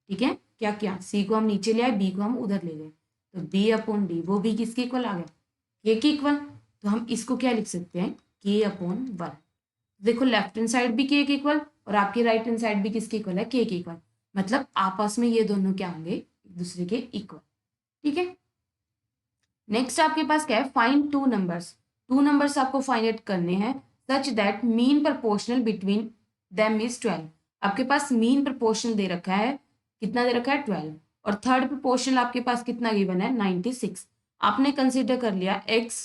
ठीक है, क्या क्या, c को हम नीचे ले आए, b को हम उधर ले गए, तो b अपॉन डी, वो भी किसके इक्वल आ गया, k के इक्वल। तो हम इसको क्या लिख सकते हैं, k अपॉन 1। देखो लेफ्ट हैंड साइड भी k के इक्वल, और आपकी राइट हैंड साइड भी किसके इक्वल है, k के इक्वल। मतलब आपस में ये दोनों क्या होंगे, एक दूसरे के इक्वल। ठीक है, नेक्स्ट आपके पास क्या है, find two numbers. Two numbers आपको फाइंड आउट करने हैं such that mean proportional between them is 12। आपके पास मीन प्रोपोर्शनल दे रखा है, कितना दे रखा है, 12। और थर्ड प्रोपोर्शनल आपके पास कितना गिवन है, 96। आपने कंसीडर कर लिया x,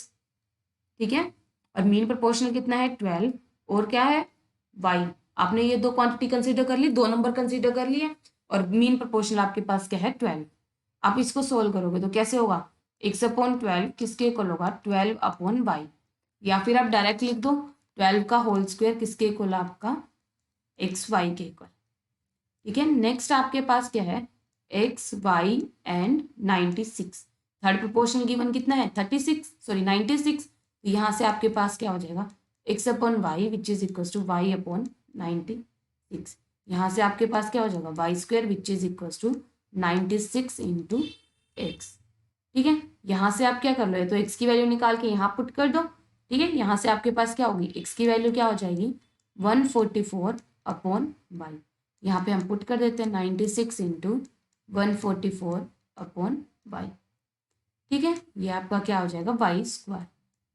ठीक है, और मीन प्रोपोर्शनल कितना है, 12, और क्या है, y। आपने ये दो क्वांटिटी कंसीडर कर ली, दो नंबर कंसीडर कर लिए, और मीन प्रोपोर्शनल आपके पास क्या है, 12। आप इसको सोल्व करोगे तो कैसे होगा, x अपॉन 12 किसके इक्वल होगा, 12 अपॉन y। या फिर आप डायरेक्ट लिख दो, 12 का होल स्क्वायर किसके इक्वल, आपका एक्स वाई के इक्वल। ठीक है, नेक्स्ट आपके पास क्या है, x y and 96। Third proportional given कितना है, 36, सॉरी 96। तो यहाँ से आपके पास क्या हो जाएगा, x upon y which is equal to y upon 96। यहाँ से आपके पास क्या हो जाएगा, y square which is equal to 96 into x. ठीक है, यहाँ से आप क्या कर लो, तो एक्स की वैल्यू निकाल के यहाँ पुट कर दो। ठीक है, यहाँ से आपके पास क्या होगी, एक्स की वैल्यू क्या हो जाएगी, 144 अपॉन वाई। यहाँ पे हम पुट कर देते हैं 96 इंटू 144 अपॉन वाई। ठीक है, ये आपका क्या हो जाएगा, वाई स्क्वायर।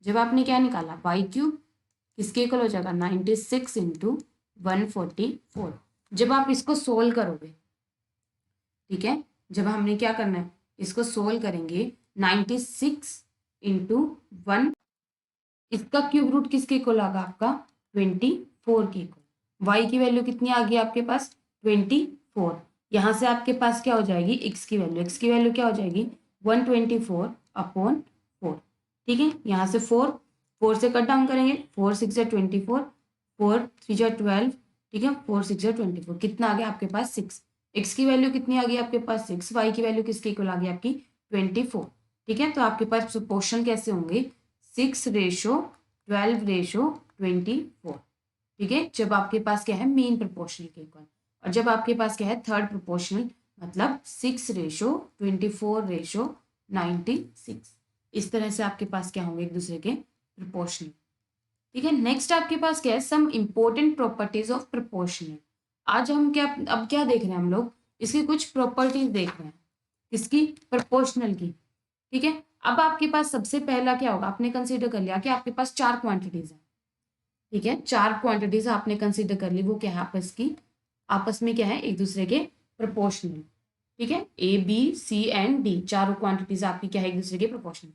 जब आपने क्या निकाला, वाई क्यूब, किसके इक्वल हो जाएगा 96 इंटू 144। जब आप इसको सोल्व करोगे, ठीक है, जब हमने क्या करना है, इसको सोल्व करेंगे 96 इंटू 1, इसका क्यूब रूट किसके इक्वल आएगा आपका 24 के इक्वल। वाई की वैल्यू कितनी आ गई आपके पास 24। यहाँ से आपके पास क्या हो जाएगी एक्स की वैल्यू क्या हो जाएगी 124 अपॉन 4। ठीक है, यहाँ से 4 से कट डाउन करेंगे, 4 6 24, 4 3 12, ठीक है, 4 6 24, कितना आ गया आपके पास 6। एक्स की वैल्यू कितनी आ गई आपके पास 6, वाई की वैल्यू किसके इक्वल आ गई आपकी 24। ठीक है, तो आपके पास प्रोपोर्शन कैसे होंगे 6:12:24। ठीक है, जब आपके पास क्या है मेन प्रोपोर्शनल के इक्वल, और जब आपके पास क्या है थर्ड प्रोपोर्शनल, मतलब 6:24:96। इस तरह से आपके पास क्या होंगे एक दूसरे के प्रोपोर्शनल। ठीक है, नेक्स्ट आपके पास क्या है some important properties of proportional. आज हम क्या अब क्या देख रहे हैं हम लोग, इसकी कुछ प्रॉपर्टीज देख रहे हैं, किसकी प्रोपोर्शनल की। ठीक है, अब आपके पास सबसे पहला क्या होगा, आपने कंसीडर कर लिया कि आपके पास 4 क्वांटिटीज है। ठीक है, 4 क्वांटिटीज आपने कंसीडर कर ली, वो क्या है आपस में क्या है एक दूसरे के प्रोपोर्शनल। ठीक है, A B C and d, चारों क्वांटिटीज आपकी क्या है एक दूसरे के प्रोपोर्शनल।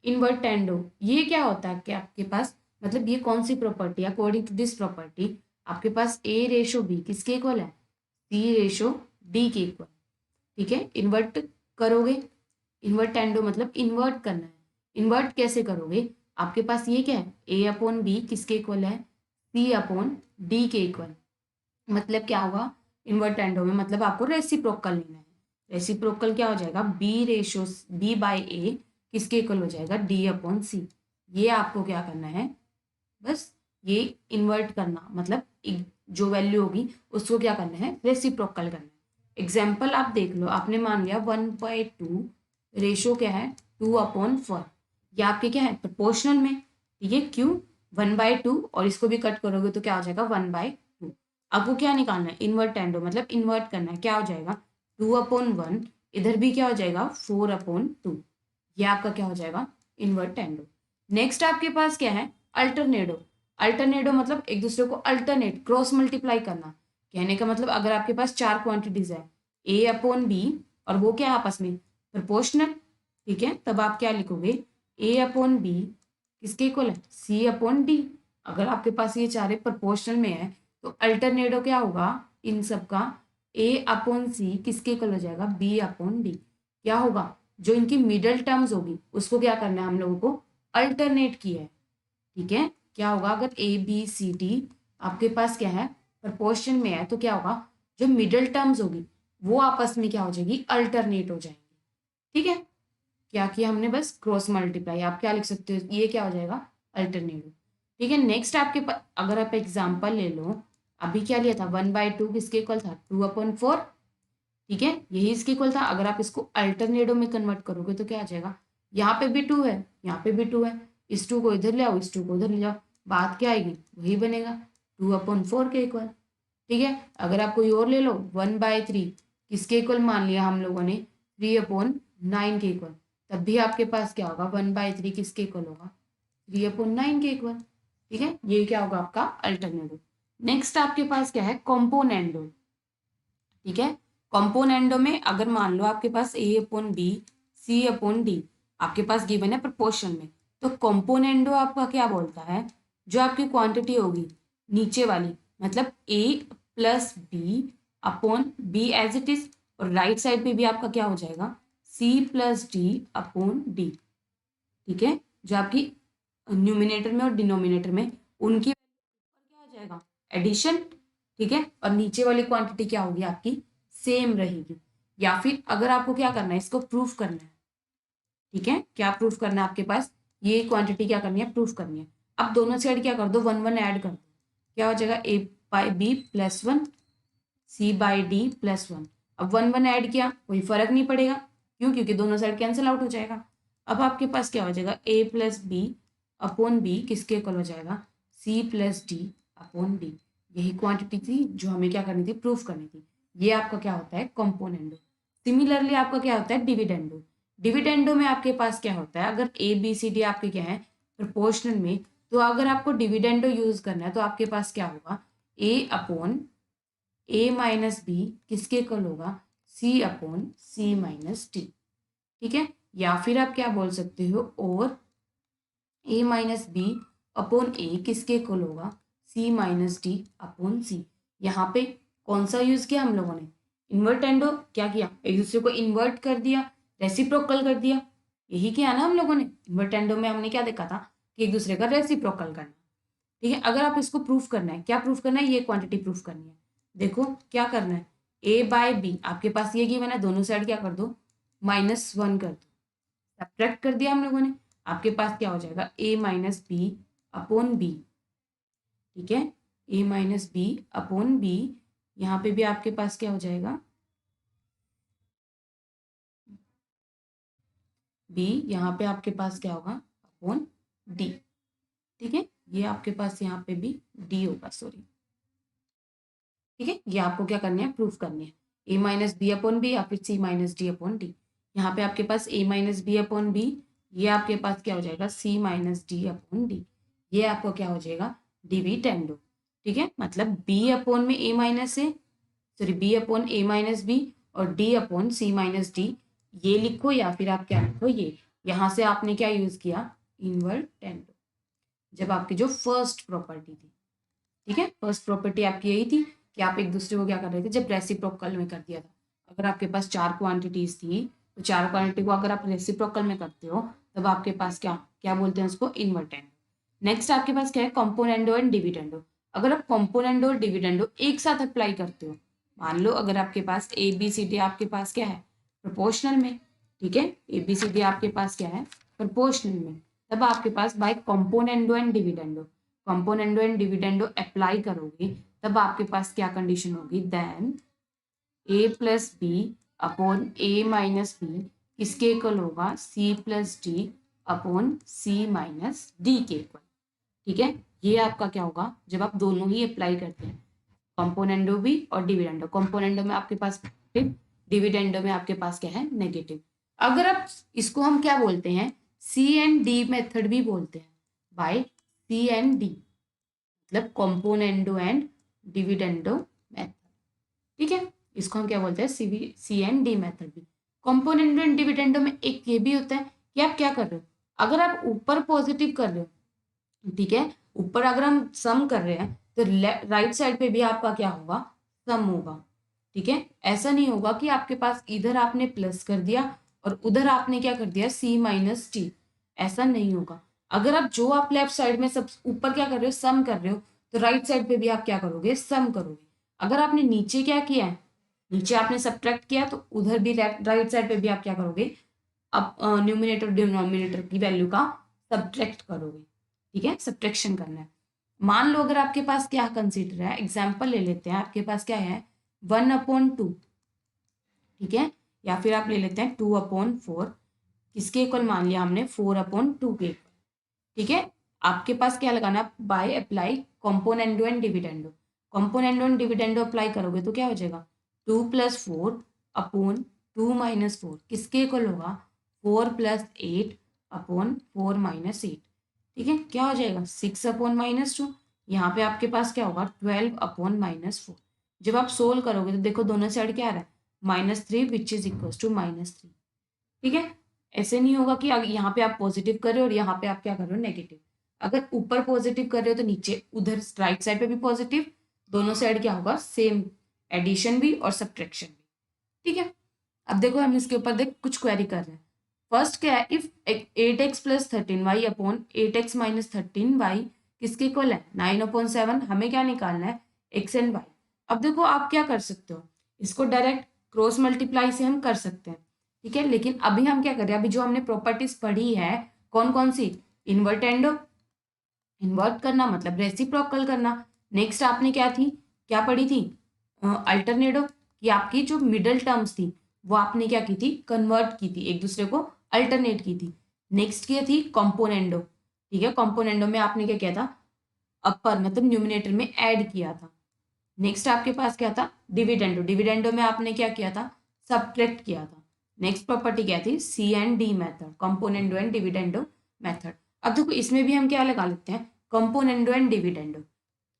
इन्वर्टेंडो, ये क्या होता है कि आपके पास, मतलब ये कौन सी property, according to this property आपके पास A/B किसके इक्वल है C/D के इक्वल। ठीक है, इन्वर्ट करोगे, इन्वर्टेंडो मतलब इन्वर्ट करना है, इन्वर्ट कैसे करोगे, आपके पास ये क्या है A/B किसके इक्वल है C/D के इक्वल। मतलब क्या होगा इन्वर्टेंडो में, मतलब आपको रेसिप्रोकल लेना है। रेसिप्रोकल क्या हो जाएगा B/A किसके इक्वल हो जाएगा D/C। ये आपको क्या करना है, बस ये इन्वर्ट करना, मतलब जो वैल्यू होगी उसको क्या करना है रेसिप्रोकल करना है। एग्जाम्पल आप देख लो, आपने मान लिया 1/2 रेशो क्या है 2/4, ये आपके क्या है प्रोपोर्शनल में। ठीक है, क्यों 1/2, और इसको भी कट करोगे तो क्या हो जाएगा 1/2। आपको क्या निकालना है इन्वर्टेंडो, मतलब इन्वर्ट करना है, क्या हो जाएगा 2/1, इधर भी क्या हो जाएगा 4/2। ये आपका क्या हो जाएगा इन्वर्टेंडो। नेक्स्ट आपके पास क्या है अल्टरनेडो। अल्टरनेडो मतलब एक दूसरे को अल्टरनेट क्रॉस मल्टीप्लाई करना। कहने का मतलब अगर आपके पास 4 क्वांटिटीज है A/B, और वो क्या है आपस में प्रोपोर्शनल। ठीक है, तब आप क्या लिखोगे A/B किसके इक्वल है C/D। अगर आपके पास ये चारे प्रोपोर्शनल में है तो अल्टरनेडो क्या होगा इन सब का A/C किसके इक्वल हो जाएगा B/D। क्या होगा जो इनकी मिडल टर्म्स होगी उसको क्या करना है हम लोगों को अल्टरनेट किया है। ठीक है, क्या होगा अगर A B C D आपके पास क्या है प्रोपोर्शन में है तो क्या होगा जो मिडल टर्म्स होगी वो आपस में क्या हो जाएगी अल्टरनेट हो जाएंगी। ठीक है, क्या किया हमने बस क्रॉस मल्टीप्लाई, आप क्या लिख सकते हो ये क्या हो जाएगा अल्टरनेट। ठीक है, नेक्स्ट आपके पास अगर आप एग्जाम्पल ले लो, अभी क्या लिया था 1/2 किसके इक्वल था 2/4। ठीक है, यही इसके इक्वल था। अगर आप इसको अल्टरनेटो में कन्वर्ट करोगे तो क्या आ जाएगा, यहाँ पे भी 2 है यहाँ पे भी 2 है, इस 2 को इधर ले आओ इस 2 को उधर ले जाओ, बात क्या आएगी वही बनेगा 2/4 के इक्वल। ठीक है, अगर आप कोई और ले लो 1/3 किसके इक्वल मान लिया हम लोगों ने 3/9 के इक्वल, तब भी आपके पास क्या होगा 1/3 किसके इक्वल होगा 3/9 के इक्वल। ठीक है, ये क्या होगा आपका अल्टरनेटिव। नेक्स्ट आपके पास क्या है कॉम्पोनेंडो। ठीक है, कॉम्पोनेंडो में अगर मान लो आपके पास A/B C/D आपके पास गिवन है प्रोपोर्शन में, तो कॉम्पोनेंडो आपका क्या बोलता है जो आपकी क्वांटिटी होगी नीचे वाली, मतलब A+B/B एज इट इज, और राइट साइड पे भी आपका क्या हो जाएगा C+D/D। ठीक है, जो आपकी न्यूमिनेटर में और डिनोमिनेटर में उनकी क्या हो जाएगा एडिशन। ठीक है, और नीचे वाली क्वांटिटी क्या होगी आपकी सेम रहेगी। या फिर अगर आपको क्या करना है इसको प्रूफ करना है। ठीक है, क्या प्रूफ करना है आपके पास ये क्वांटिटी क्या करनी है प्रूफ करनी है। अब दोनों साइड क्या कर दो 1 1 ऐड कर दो, क्या हो जाएगा A/B +1 C/D +1। अब 1 1 ऐड किया कोई फर्क नहीं पड़ेगा, क्यों क्योंकि दोनों साइड कैंसिल आउट हो जाएगा। अब आपके पास क्या हो जाएगा A+B/B किसके इक्वल हो जाएगा C+D/D। यही क्वांटिटी थी जो हमें क्या करनी थी प्रूफ करनी थी। ये आपका क्या होता है कॉम्पोनेंडो। सिमिलरली आपका क्या होता है डिविडेंडो। डिविडेंडो में आपके पास क्या होता है अगर A B C D आपके क्या है प्रोपोर्शनल में, तो अगर आपको डिविडेंडो यूज करना है तो आपके पास क्या होगा, A upon A minus B किसके इक्वल होगा, सी अपॉन सी माइनस डी। ठीक है, या फिर आप क्या बोल सकते हो, और ए माइनस बी अपॉन ए किसके इक्वल होगा, सी माइनस डी अपॉन सी। यहाँ पे कौन सा यूज किया हम लोगों ने, इन्वर्टेंडो। क्या किया, एक दूसरे को इन्वर्ट कर दिया, रेसिप्रोकल कर दिया, यही किया ना हम लोगों ने। इन्वर्टेंडो में हमने क्या देखा था कि एक दूसरे का रेसिप्रोकल करना। ठीक है, अगर आप इसको प्रूफ करना है, क्या प्रूफ करना है, ये क्वांटिटी प्रूफ करनी है। देखो क्या करना है, ए बाय बी, आपके पास ये गिवन है, दोनों साइड क्या कर दो, -1 कर दो, सब्ट्रैक्ट कर दिया हम लोगों ने। आपके पास क्या हो जाएगा, ए माइनस बी अपॉन बी। ठीक है, ए माइनस बी अपॉन बी, यहाँ पे भी आपके पास क्या हो जाएगा, बी, यहाँ पे आपके पास क्या होगा, अपॉन डी। ठीक है, ये आपके पास यहाँ पे भी डी होगा, सॉरी। ठीक है, ये आपको क्या करनी है, प्रूफ करनी है, ए माइनस बी अपॉन बी या फिर सी माइनस डी अपॉन डी। यहाँ पे आपके पास ए माइनस बी अपॉन बी, ये आपके पास क्या हो जाएगा, सी माइनस डी अपॉन डी, ये आपको क्या हो जाएगा, डिविडेंडो। ठीक है, मतलब बी अपॉन में ए minus A, sorry B upon A minus B और D upon C minus D, ये लिखो या फिर आप क्या लिखो, ये यहाँ से आपने क्या यूज किया, इन्वर्टेंडो, जब आपकी जो फर्स्ट प्रॉपर्टी थी। ठीक है, फर्स्ट प्रॉपर्टी आपकी यही थी कि आप एक दूसरे को क्या कर रहे थे, जब रेसिप्रोकल में कर दिया था। अगर आपके पास 4 क्वांटिटीज थी तो 4 क्वांटिटी को अगर आप रेसिप्रोकल में करते हो तब आपके पास क्या क्या बोलते हैं उसको, इन्वर्टेंडो। नेक्स्ट आपके पास क्या है, कॉम्पोनेंडो एंड डिविडेंडो। अगर आप कॉम्पोनेंडो और डिविडेंडो एक साथ अप्लाई करते हो, मान लो अगर आपके पास ए बी सी डी आपके पास क्या है, प्रोपोर्शनल में। ठीक है, ए बी सी डी आपके पास क्या है, प्रोपोर्शनल में, तब आपके पास by componendo and dividendo, componendo and dividendo apply करोगे तब आपके पास क्या कंडीशन होगी, then A plus B upon A minus B किसके इक्वल होगा, C plus D upon C minus D के इक्वल। ठीक है, ये आपका क्या होगा, जब आप दोनों ही अप्लाई करते हैं, कॉम्पोनेंडो भी और डिविडेंडो। कॉम्पोनेंडो में आपके पास पॉजिटिव, डिविडेंडो में आपके पास क्या है, नेगेटिव। अगर आप इसको हम क्या बोलते हैं, सी एंड डी मेथड भी बोलते हैं, बाय सी एंड डी, मतलब कॉम्पोनेंडो एंड डिविडेंडो मेथड। ठीक है, इसको हम क्या बोलते हैं, सी एंड डी मेथड भी। कॉम्पोनेंडो एंड डिविडेंडो में एक ये भी होता है कि आप क्या कर रहे हो, अगर आप ऊपर पॉजिटिव कर रहे हो, ठीक है, ऊपर अगर हम सम कर रहे हैं तो राइट साइड पे भी आपका क्या होगा, सम होगा। ठीक है, ऐसा नहीं होगा कि आपके पास इधर आपने प्लस कर दिया और उधर आपने क्या कर दिया, सी माइनस टी, ऐसा नहीं होगा। अगर आप जो आप लेफ्ट साइड में सब ऊपर क्या कर रहे हो, सम कर रहे हो, तो राइट साइड पे भी आप क्या करोगे, सम करोगे। अगर आपने नीचे क्या किया है, नीचे आपने सब्ट्रैक्ट किया, तो उधर भी राइट साइड पे भी आप क्या करोगे, अब न्यूमिनेटर डिनोमिनेटर की वैल्यू का सब्ट्रैक्ट करोगे। ठीक है, सब्ट्रैक्शन करना है। मान लो अगर आपके पास क्या कंसीडर है, एग्जाम्पल ले लेते हैं, आपके पास क्या है, 1/2। ठीक है, या फिर आप ले लेते हैं 2/4, किसके इक्वल मान लिया हमने, 4/2 के इक्वल। ठीक है, आपके पास क्या लगाना, bye apply componendo and dividendo. Componendo and dividendo apply करोगे तो क्या हो जाएगा, 2 + 4/2 - 4 किसके इक्वल होगा, 4 + 8/4 - 8। ठीक है, क्या हो जाएगा, 6/-2। यहाँ पे आपके पास क्या होगा, 12/-4। जब आप सोल्व करोगे तो देखो दोनों साइड क्या आ रहा है, -3 विच इज इक्वल टू -3। ठीक है, ऐसे नहीं होगा कि यहाँ पे आप पॉजिटिव कर रहे हो और यहाँ पे आप क्या कर रहे हो, नेगेटिव। अगर ऊपर पॉजिटिव कर रहे हो तो नीचे उधर राइट साइड पे भी पॉजिटिव, दोनों साइड क्या होगा, सेम, एडिशन भी और सब्ट्रैक्शन भी। ठीक है, अब देखो हम इसके ऊपर देख कुछ क्वेरी कर रहे हैं। फर्स्ट क्या है, if 8x + 13y upon 8x - 13y किसके इक्वल है, 9/7। हमें क्या निकालना है, x एंड y। अब देखो आप क्या कर सकते हो, इसको डायरेक्ट क्रॉस मल्टीप्लाई से हम कर सकते हैं। ठीक है, लेकिन अभी हम क्या कर रहे हैं, अभी जो हमने प्रॉपर्टीज पढ़ी है कौन कौन सी, इन्वर्टेंडो, इन्वर्ट करना मतलब रेसिप्रोकल करना। नेक्स्ट आपने क्या थी, क्या पढ़ी थी, अल्टरनेटो, कि आपकी जो मिडल टर्म्स थी वो आपने क्या की थी, कन्वर्ट की थी, एक दूसरे को अल्टरनेट की थी। नेक्स्ट क्या थी, कॉम्पोनेंडो। ठीक है, कॉम्पोनेंडो में आपने क्या किया था, अपर मतलब न्यूमिनेटर में ऐड किया था। नेक्स्ट आपके पास क्या था, डिविडेंडो, डिविडेंडो में आपने क्या किया था, सब्ट्रैक्ट किया था। नेक्स्ट प्रॉपर्टी क्या थी, C and D method, componendo and dividendo method. अब देखो इसमें भी हम क्या लगा लेते हैं, कंपोनेंडो एंड डिविडेंडो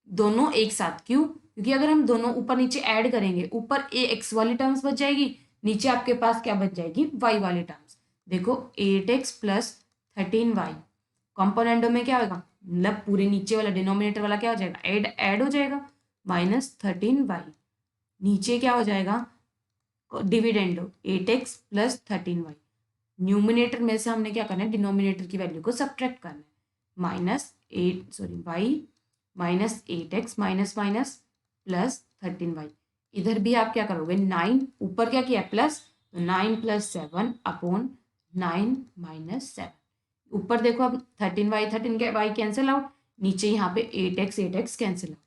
दोनों एक साथ। क्यों? क्योंकि अगर हम दोनों ऊपर नीचे ऐड करेंगे, ऊपर ए एक्स वाली टर्म्स बच जाएगी, नीचे आपके पास क्या बच जाएगी, वाई वाली टर्म्स। देखो 8x प्लस 13y, कंपोनेंडो में क्या होगा, मतलब पूरे नीचे वाला डिनोमिनेटर वाला क्या हो जाएगा, ऐड हो जाएगा, माइनस 13y। नीचे क्या हो जाएगा, dividendo 8x plus 13y। Numerator में से हमने क्या करना है, डिनोमिनेटर की वैल्यू को सब्ट्रैक्ट करना है, y minus 8x minus minus plus 13y। इधर भी आप क्या करोगे, 9 ऊपर क्या किया प्लस, तो 9 प्लस 7 अपॉन 9 माइनस 7। ऊपर देखो अब 13y कैंसिल आउट, नीचे यहाँ पे 8x कैंसिल आउट।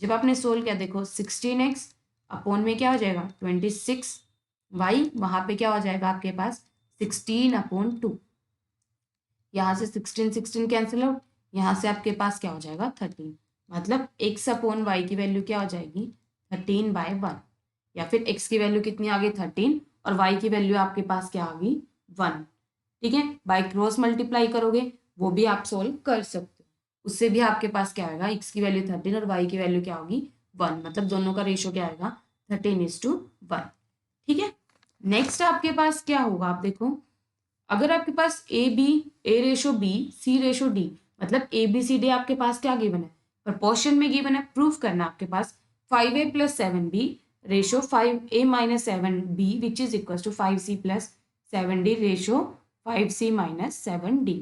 जब आपने सोल्व किया देखो 16x अपॉन में क्या हो जाएगा 26y, वहां पे क्या हो जाएगा आपके पास 16/2। यहाँ से 16 कैंसिल आउट, यहाँ से आपके पास क्या हो जाएगा 13, मतलब x अपॉन वाई की वैल्यू क्या हो जाएगी 13/1, या फिर x की वैल्यू कितनी आ गई 13 और y की वैल्यू आपके पास क्या आ गई 1। ठीक है, बाय क्रॉस मल्टीप्लाई करोगे वो भी आप सोल्व कर सकते हो, उससे भी आपके पास क्या आएगा, x की वैल्यू 13 और y की वैल्यू क्या होगी 1, मतलब दोनों का रेशियो क्या आएगा 13:1। ठीक है, नेक्स्ट आपके पास क्या होगा, आप देखो अगर आपके पास A ratio B C ratio D, मतलब ए बी सी डी आपके पास क्या गिवन है, प्रपोर्शन में गिवन है। प्रूफ करना आपके पास 5a plus 7b ratio 5a minus 7b which is equal to 5c plus 7d ratio 5c minus 7d।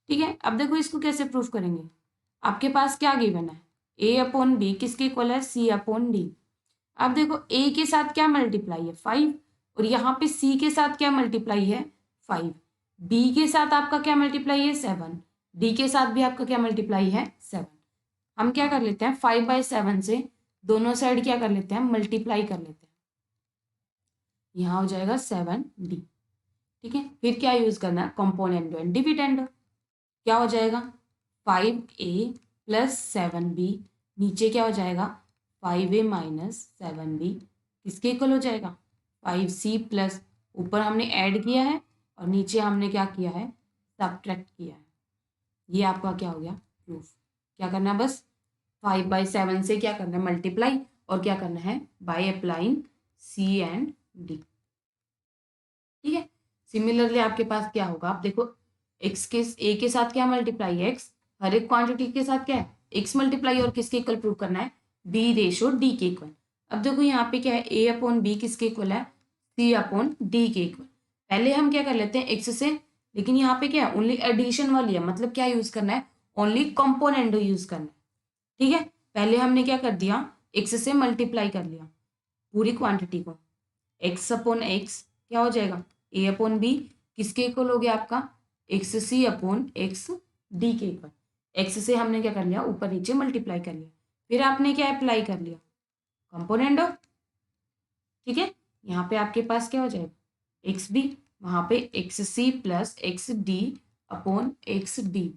ठीक है, अब देखो इसको कैसे प्रूफ करेंगे, आपके पास क्या गिवन है, a अपॉन बी किसके इक्वल है, c अपॉन डी। अब देखो a के साथ क्या मल्टीप्लाई है 5, और यहाँ पे c के साथ क्या मल्टीप्लाई है 5, b के साथ आपका क्या मल्टीप्लाई है 7, d के साथ भी आपका क्या मल्टीप्लाई है 7। हम क्या कर लेते हैं 5/7 से दोनों साइड क्या कर लेते हैं मल्टीप्लाई कर लेते हैं, यहाँ हो जाएगा 7d। ठीक है, फिर क्या यूज करना है, कंपोनेंडो एंड डिविडेंडो। क्या हो जाएगा 5a प्लस 7b, नीचे क्या हो जाएगा 5a माइनस 7b, किसके इक्वल हो जाएगा 5c प्लस, ऊपर हमने ऐड किया है और नीचे हमने क्या किया है सब्ट्रैक्ट किया है। ये आपका क्या हो गया प्रूफ। क्या करना है, बस 5/7 से क्या करना है मल्टीप्लाई, और क्या करना है by applying c and d. ठीक है, सिमिलरली आपके पास क्या होगा, आप देखो एक्स के ए के साथ क्या मल्टीप्लाई है एक्स, हर एक क्वांटिटी के साथ क्या है एक्स मल्टीप्लाई, और किसके इक्वल प्रूव करना है बी रेशो डी के इक्वल। अब देखो यहाँ पे क्या है ए अपॉन बी किसके इक्वल है सी अपॉन डी के इक्वल। पहले हम क्या कर लेते हैं एक्स से, लेकिन यहाँ पे क्या है ओनली एडिशन वाली है, मतलब क्या यूज करना है ओनली कंपोनेंडो यूज करना है। ठीक है, पहले हमने क्या कर दिया एक्स से मल्टीप्लाई कर लिया पूरी क्वांटिटी को, एक्स अपॉन एक्स क्या हो जाएगा ए अपॉन बी किसके इक्वल हो गया आपका एक्स सी अपॉन एक्स डी के इक्वल। एक्स से हमने क्या कर लिया ऊपर नीचे मल्टीप्लाई कर लिया, फिर आपने क्या अप्लाई कर लिया कंपोनेंडो। ठीक है, यहाँ पे आपके पास क्या हो जाएगा एक्स बी, वहां पे x c plus x d upon x d,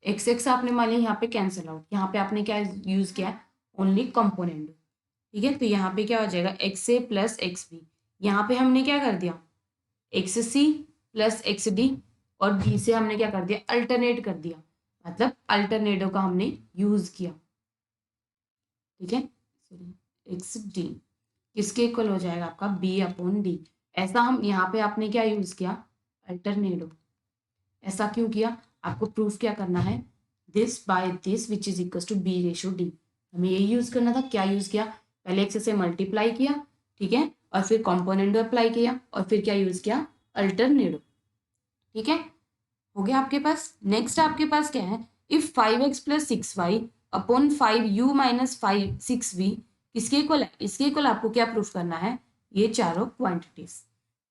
x x आपने मान लिया यहाँ पे कैंसिल आउट, यहाँ पे आपने क्या यूज किया ओनली कंपोनेंडो। ठीक है, तो यहाँ पे क्या हो जाएगा x a plus x b, यहाँ पे हमने क्या कर दिया x c plus x d, और डी से हमने क्या कर दिया अल्टरनेट कर दिया, मतलब अल्टरनेटो का हमने यूज किया। ठीक है, एक्स डी किसके इक्वल हो जाएगा आपका बी अपॉन डी। ऐसा हम यहाँ पे आपने क्या यूज किया अल्टरनेटो। ऐसा क्यों किया, आपको प्रूफ क्या करना है this by this which is equal to b ratio d, हमें यही यूज करना था। क्या यूज किया, पहले एक्स से मल्टीप्लाई किया, ठीक है, और फिर कॉम्पोनेंडो अप्लाई किया, और फिर क्या यूज किया अल्टरनेटो। ठीक है, हो गया आपके पास। नेक्स्ट आपके पास क्या है, if 5x plus 6y upon 5u minus 6v किसके इक्वल है, इसके इक्वल आपको क्या प्रूफ करना है ये चारों क्वांटिटीज।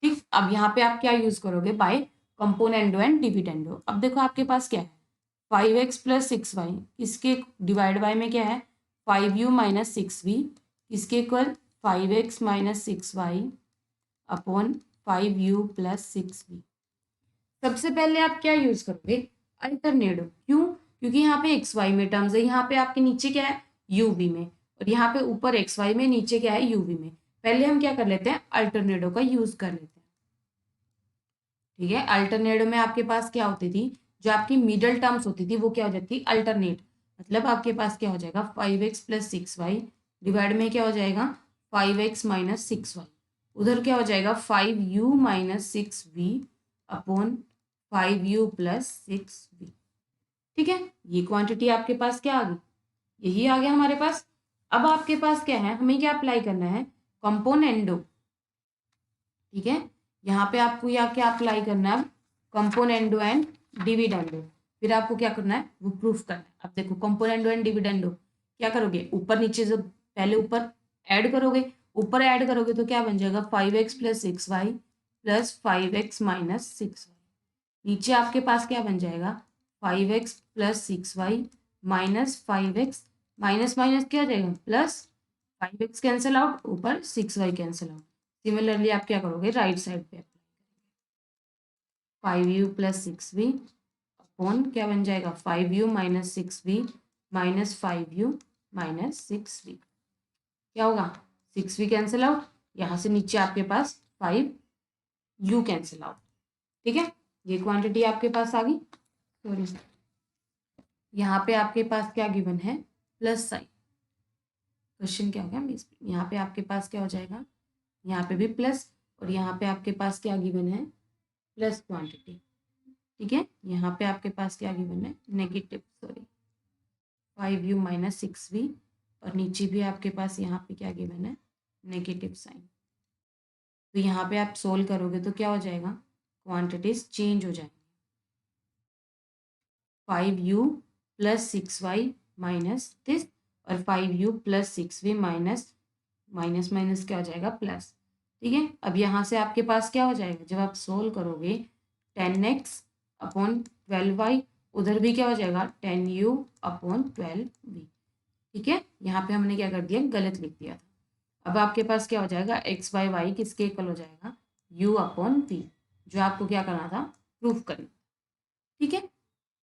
ठीक, अब यहाँ पे आप क्या यूज करोगे बाय कंपोनेंडो एंड डिविडेंडो। अब देखो आपके पास क्या है 5x प्लस 6y किसके डिवाइड बाय में क्या है 5u माइनस 6v किसके equal 5x minus 6y upon 5u plus 6v। सबसे पहले आप क्या यूज करोगे अल्टरनेटो। क्यों, क्योंकि यहाँ पे एक्स वाई में टर्म्स है, यहाँ पे आपके नीचे क्या है यूवी में, और यहाँ पे ऊपर एक्स वाई में नीचे क्या है यूवी में। पहले हम क्या कर लेते हैं अल्टरनेटो का यूज कर लेते हैं। ठीक है, अल्टरनेटो में आपके पास क्या होती थी, जो आपकी मिडल टर्म्स होती थी वो क्या हो जाती थी अल्टरनेट, मतलब आपके पास क्या हो जाएगा 5x प्लस 6y डिवाइड में क्या हो जाएगा 5x माइनस 6y, उधर क्या हो जाएगा 5u minus 6v upon 5u plus 6v। ठीक है, ये क्वांटिटी आपके पास क्या आ गई, यही आ गया हमारे पास। अब आपके पास क्या है, हमें क्या अप्लाई करना है, कंपोनेंडो। ठीक है, यहाँ पे आपको या क्या अप्लाई करना है, कंपोनेंडो एंड डिविडेंडो। फिर आपको क्या करना है, वो प्रूफ करना है। अब देखो कंपोनेंडो एंड डिविडेंडो क्या करोगे, ऊपर नीचे से पहले ऊपर ऐड करोगे, ऊपर ऐड करोगे तो क्या बन जाएगा 5x plus 6y plus 5x minus 6y। नीचे आपके पास क्या बन जाएगा 5x plus 6y minus 5x, minus minus क्या हो जाएगा प्लस, 5x कैंसिल आउट, ऊपर 6y कैंसिल आउट। सिमिलरली आप क्या करोगे, राइट साइड पे 5u प्लस 6v अपॉन क्या बन जाएगा 5u minus 6v minus 5u minus 6v। क्या होगा 6v कैंसिल आउट, यहाँ से नीचे आपके पास 5u कैंसिल आउट। ठीक है, ये क्वांटिटी आपके पास आ गई। सॉरी, यहाँ पे आपके पास क्या गिवन है, प्लस साइन। क्वेश्चन क्या हो गया, यहाँ पे आपके पास क्या हो जाएगा, यहाँ पे भी प्लस, और यहाँ पे आपके पास क्या गिवन है, प्लस क्वांटिटी। ठीक है, यहाँ पे आपके पास क्या गिवन है, negative, sorry 5u minus 6v, और नीचे भी आपके पास यहाँ पे क्या गिवन है, नेगेटिव साइन। तो यहाँ पे आप सोल्व करोगे तो क्या हो जाएगा, क्वांटिटीज चेंज हो जाएंगी। 5u plus 6y minus this, और 5u plus 6v minus minus minus क्या हो जाएगा प्लस। ठीक है, अब यहाँ से आपके पास क्या हो जाएगा, जब आप सोल्व करोगे 10x अपॉन 12y, उधर भी क्या हो जाएगा 10u अपॉन 12v। ठीक है, यहाँ पे हमने क्या कर दिया, गलत लिख दिया था। अब आपके पास क्या हो जाएगा x बाई वाई किसके इक्वल हो जाएगा, u अपॉन v, जो आपको क्या करना था, प्रूफ करना। ठीक है,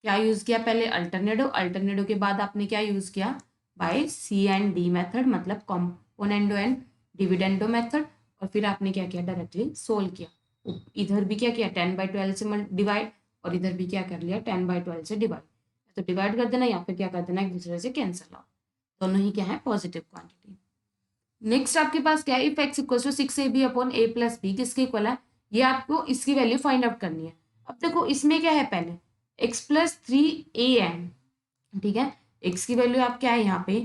क्या यूज़ किया, पहले अल्टरनेटो, अल्टरनेटो के बाद आपने क्या यूज़ किया, by c and D method, मतलब कंपोनेंडो एंड डिविडेंडो मेथड, और फिर आपने क्या किया, डायरेक्टली सोल्व किया। इधर भी क्या किया 10/12 से डिवाइड, और इधर भी क्या कर लिया 10/12 से डिवाइड। तो डिवाइड कर देना या फिर क्या कर देना, एक दूसरे से कैंसिल आउट, दोनों ही क्या है पॉजिटिव क्वांटिटी। नेक्स्ट आपके पास क्या है, if x equal to 6ab upon a plus b किसके इक्वल है, ये आपको इसकी वैल्यू फाइंड आउट करनी है। अब देखो इसमें क्या है, पहले x प्लस 3a है। ठीक है, x की वैल्यू आप क्या है यहाँ पे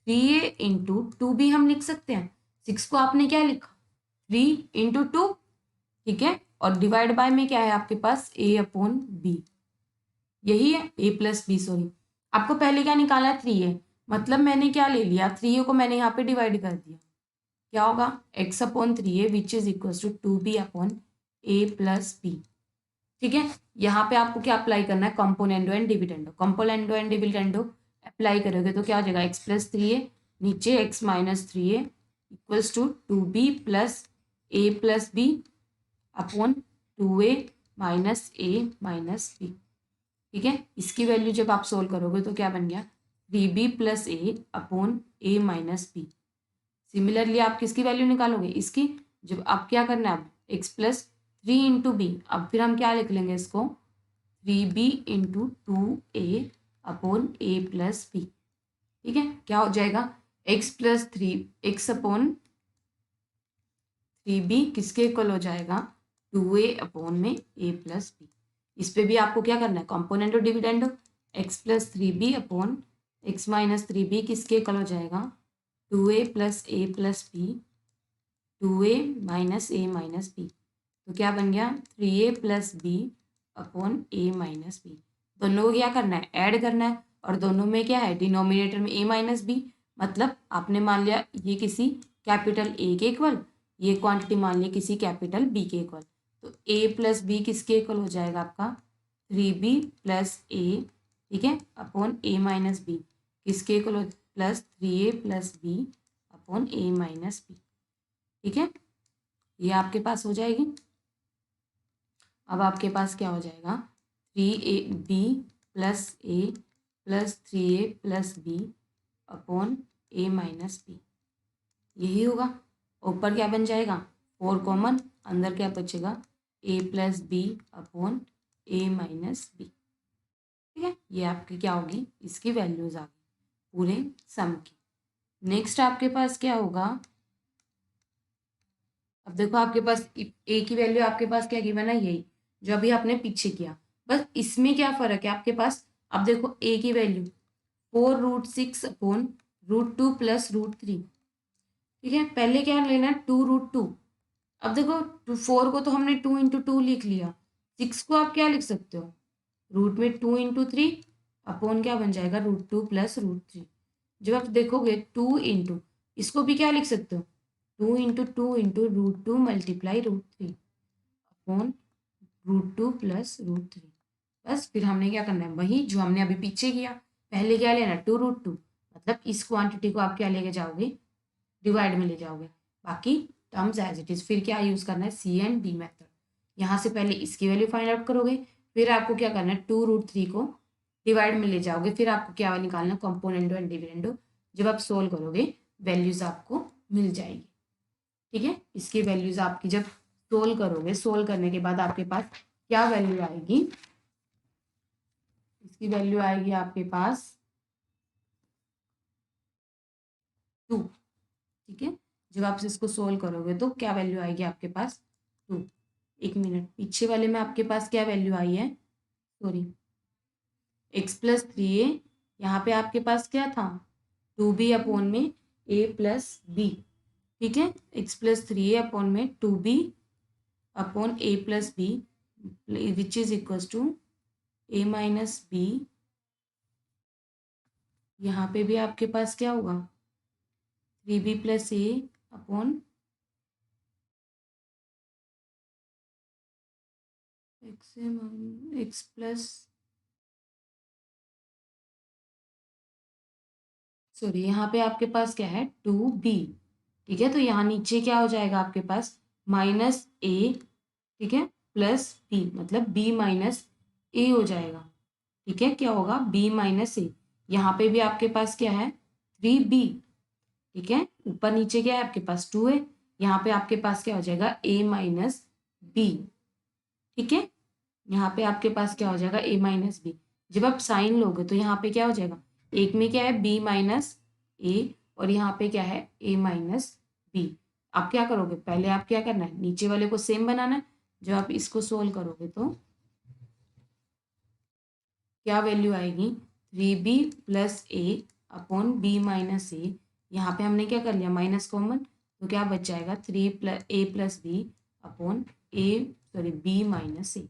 3a इंटू 2b हम लिख सकते हैं। 6 को आपने क्या लिखा 3 इंटू 2, ठीक है, और डिवाइड बाय में क्या है आपके पास a अपॉन बी, यही है a प्लस बी। सॉरी, आपको पहले क्या निकाला है 3a, मतलब मैंने क्या ले लिया 3a को मैंने यहाँ पे डिवाइड कर दिया, क्या होगा x upon 3a which is equal to 2b upon a plus b. ठीक है, यहाँ पे आपको क्या अप्लाई करना है, componendo and dividendo. Componendo and dividendo apply करोगे तो क्या हो जाएगा x प्लस 3a, नीचे x minus 3a equals to 2b plus a plus B upon 2a minus a minus b. ठीक है, इसकी वैल्यू जब आप सोल्व करोगे तो क्या बन गया 3b plus a upon a minus b. Similarly आप किसकी वैल्यू निकालोगे, इसकी, जब आप क्या करना है अब x प्लस 3 इंटू बी, अब फिर हम क्या लिख लेंगे इसको 3b into 2a upon a plus b. ठीक है, क्या हो जाएगा x plus 3 x upon 3b किसके इक्वल हो जाएगा 2a अपॉन में a प्लस बी। इस पे भी आपको क्या करना है कंपोनेंट और dividendo, x plus 3b upon x minus 3b किसके इक्वल हो जाएगा 2a plus a plus b, 2a minus a minus b. तो क्या बन गया 3a plus B upon a minus b. दोनों को क्या करना है ऐड करना है, और दोनों में क्या है डिनोमिनेटर में a माइनस बी, मतलब आपने मान लिया ये किसी कैपिटल A के इक्वल, ये क्वांटिटी मान लिया किसी कैपिटल B के इक्वल। तो a प्लस बी किसके इक्वल हो जाएगा आपका 3b प्लस a, ठीक है, अपॉन a माइनस बी किसके इक्वल हो plus 3a plus B upon a minus b. ठीक है, ये आपके पास हो जाएगी। अब आपके पास क्या हो जाएगा 3ab plus a plus 3a plus B upon a minus b, यही होगा। ऊपर क्या बन जाएगा 4 कॉमन, अंदर क्या बचेगा a plus B upon a minus b. ठीक है, ये आपकी क्या होगी इसकी वैल्यूज आ गई। पूरे सम की। नेक्स्ट आपके पास क्या होगा, अब देखो आपके पास ए की वैल्यू आपके पास क्या गिवन है, यही जो अभी आपने पीछे किया, बस इसमें क्या फर्क है आपके पास। अब देखो ए की वैल्यू 4√6/√2 प्लस √3, ठीक है। पहले क्या लेना है, 2√2। अब देखो 4 को तो हमने 2 × 2 लिख लिया, 6 को आप क्या लिख सकते हो, रूट में 2 × 3 अपॉन क्या बन जाएगा, √2 प्लस √3। जब आप देखोगे 2 × इसको भी क्या लिख सकते हो, 2 × 2 × √2 × √3 अपॉन √2 प्लस √3। बस फिर हमने क्या करना है, वही जो हमने अभी पीछे किया। पहले क्या लेना, 2√2, मतलब इस क्वांटिटी को आप क्या लेके जाओगे, डिवाइड में ले जाओगे, बाकी टर्म्स एज इट इज। फिर क्या यूज करना है, C&D मेथड। यहाँ से पहले इसकी वैल्यू फाइंड आउट करोगे, फिर आपको क्या करना है, 2√3 को डिवाइड में ले जाओगे, फिर आपको क्या निकालना, कंपोनेंडो एंड डिविडेंडो। जब आप सोल्व करोगे वैल्यूज आपको मिल जाएगी, ठीक है। इसकी वैल्यूज आपकी जब सोल्व करोगे, सोल्व करने के बाद आपके पास क्या वैल्यू आएगी, इसकी वैल्यू आएगी आपके पास 2, ठीक है। जब आप इसको सोल्व करोगे तो क्या वैल्यू आएगी आपके पास, 2। एक मिनट, पीछे वाले में आपके पास क्या वैल्यू आई है, सॉरी, x+3a, यहाँ पे आपके पास क्या था, 2b अपॉन में a+b, ठीक है। x+3a अपॉन में 2b upon a+b which is equal to a-b। यहाँ पे भी आपके पास क्या होगा, 3b + a upon x plus, sorry, यहाँ पे आपके पास क्या है, 2b, ठीक है। तो यहाँ नीचे क्या हो जाएगा आपके पास, -a, ठीक है, प्लस b, मतलब b माइनस a हो जाएगा, ठीक है। क्या होगा, b माइनस a। यहाँ पे भी आपके पास क्या है, 3b, ठीक है। ऊपर नीचे क्या है आपके पास, 2 है। यहाँ पे आपके पास क्या हो जाएगा, a माइनस b, ठीक है। यहाँ पे आपके पास क्या हो जाएगा, a माइनस बी। जब आप साइन लोगे तो यहाँ पे क्या हो जाएगा, एक में क्या है, b माइनस a, और यहाँ पे क्या है, a माइनस b। आप क्या करोगे, पहले आप क्या करना है, नीचे वाले को सेम बनाना है। जब आप इसको सोल्व करोगे तो क्या वैल्यू आएगी, 3b + a upon b minus a। यहाँ पे हमने क्या कर लिया, माइनस कॉमन, तो क्या बच जाएगा, 3a + b upon b minus a।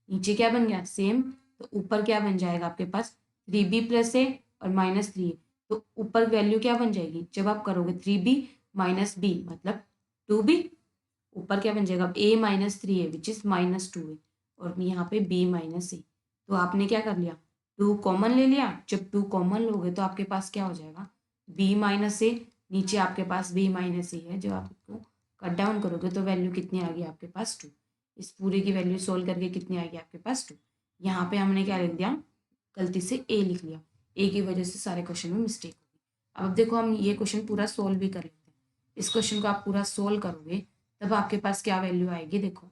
नीचे क्या बन गया, सेम। तो ऊपर क्या बन जाएगा आपके पास, 3b + a और -3a। तो ऊपर वैल्यू क्या बन जाएगी, जब आप करोगे 3b - b मतलब 2b, ऊपर क्या बन जाएगा, a - 3a which is -2a, और यहाँ पे b - a। तो आपने क्या कर लिया, 2 कॉमन ले लिया। जब 2 कॉमन लोगे तो आपके पास क्या हो जाएगा, b - a, नीचे आपके पास b - a है। जब आप इसको कट डाउन करोगे तो वैल्यू कितनी आ गई आपके पास, 2। इस पूरे की वैल्यू सोल्व करके कितनी आएगी आपके पास, 2। यहाँ पे हमने क्या लिख दिया, गलती से a लिख लिया, a की वजह से सारे क्वेश्चन में मिस्टेक होगी। अब देखो हम ये क्वेश्चन पूरा सोल्व भी कर लेते हैं। इस क्वेश्चन को आप पूरा सोल्व करोगे तब आपके पास क्या वैल्यू आएगी, देखो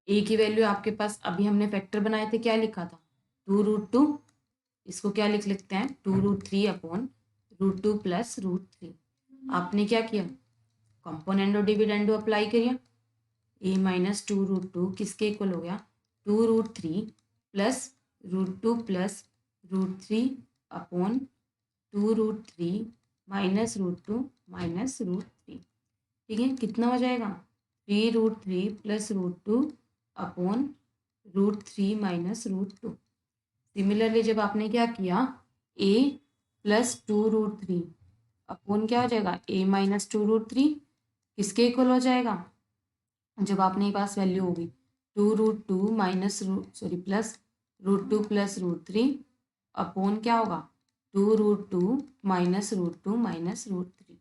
a की वैल्यू आपके पास, अभी हमने फैक्टर बनाए थे, क्या लिखा था, 2√2। इसको क्या लिख लेते हैं, 2√3 अपॉन √2 + √3। आपने क्या किया, कंपोनेंडो डिविडेंडो अप्लाई किया, a - 2√2 किसके इक्वल हो गया, 2√3 + √2 + √3 अपॉन 2√3 - √2 - √3, ठीक है। कितना हो जाएगा, 3√3 + √2 अपॉन √3 - √2। सिमिलरली जब आपने क्या किया, a + 2√3 अपॉन क्या हो जाएगा, a - 2√3 किसके इक्वल हो जाएगा, जब आपने पास वैल्यू होगी 2√2 माइनस सॉरी प्लस √2 + √3 अपॉन क्या होगा, 2√2 - √2 - √3।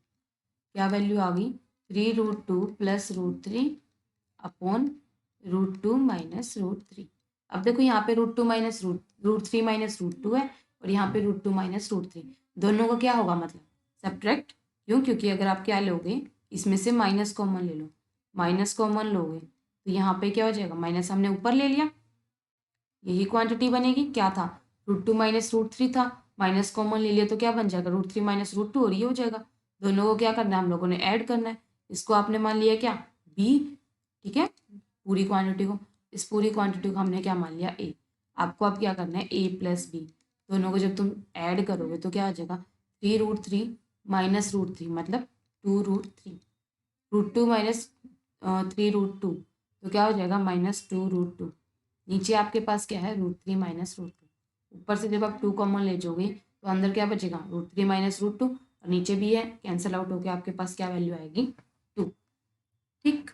क्या वैल्यू आ गई, 3√2 + √3 अपॉन √2 - √3। अब देखो यहाँ पे √2 - √3 - √2 है, और यहाँ पे √2 - √3, दोनों को क्या होगा, मतलब सब्ट्रैक्ट। क्यों, क्योंकि अगर आप क्या लोगे, इसमें से माइनस कॉमन ले लो, माइनस कॉमन लोगे तो यहाँ पे क्या हो जाएगा, माइनस हमने ऊपर ले लिया, यही क्वांटिटी बनेगी। क्या था, √2 - √3 था, माइनस कॉमन ले लिया तो क्या बन जाएगा, √3 माइनस √2, और ये हो जाएगा। दोनों को क्या करना है, हम लोगों ने ऐड करना है। इसको आपने मान लिया क्या, बी, ठीक है, पूरी क्वांटिटी को, इस पूरी क्वांटिटी को हमने क्या मान लिया, ए। आपको अब क्या करना है, ए प्लस बी, दोनों को जब तुम ऐड करोगे तो क्या हो जाएगा, 3√3 माइनस √3 मतलब 2√3, √2 माइनस 3√2 तो क्या हो जाएगा, -2√2। नीचे आपके पास क्या है, √3 माइनस √2। ऊपर से जब आप 2 कॉमन ले जाओगे तो अंदर क्या बचेगा, √3 माइनस √2, और नीचे भी है, कैंसिल आउट होकर आपके पास क्या वैल्यू आएगी, 2। ठीक,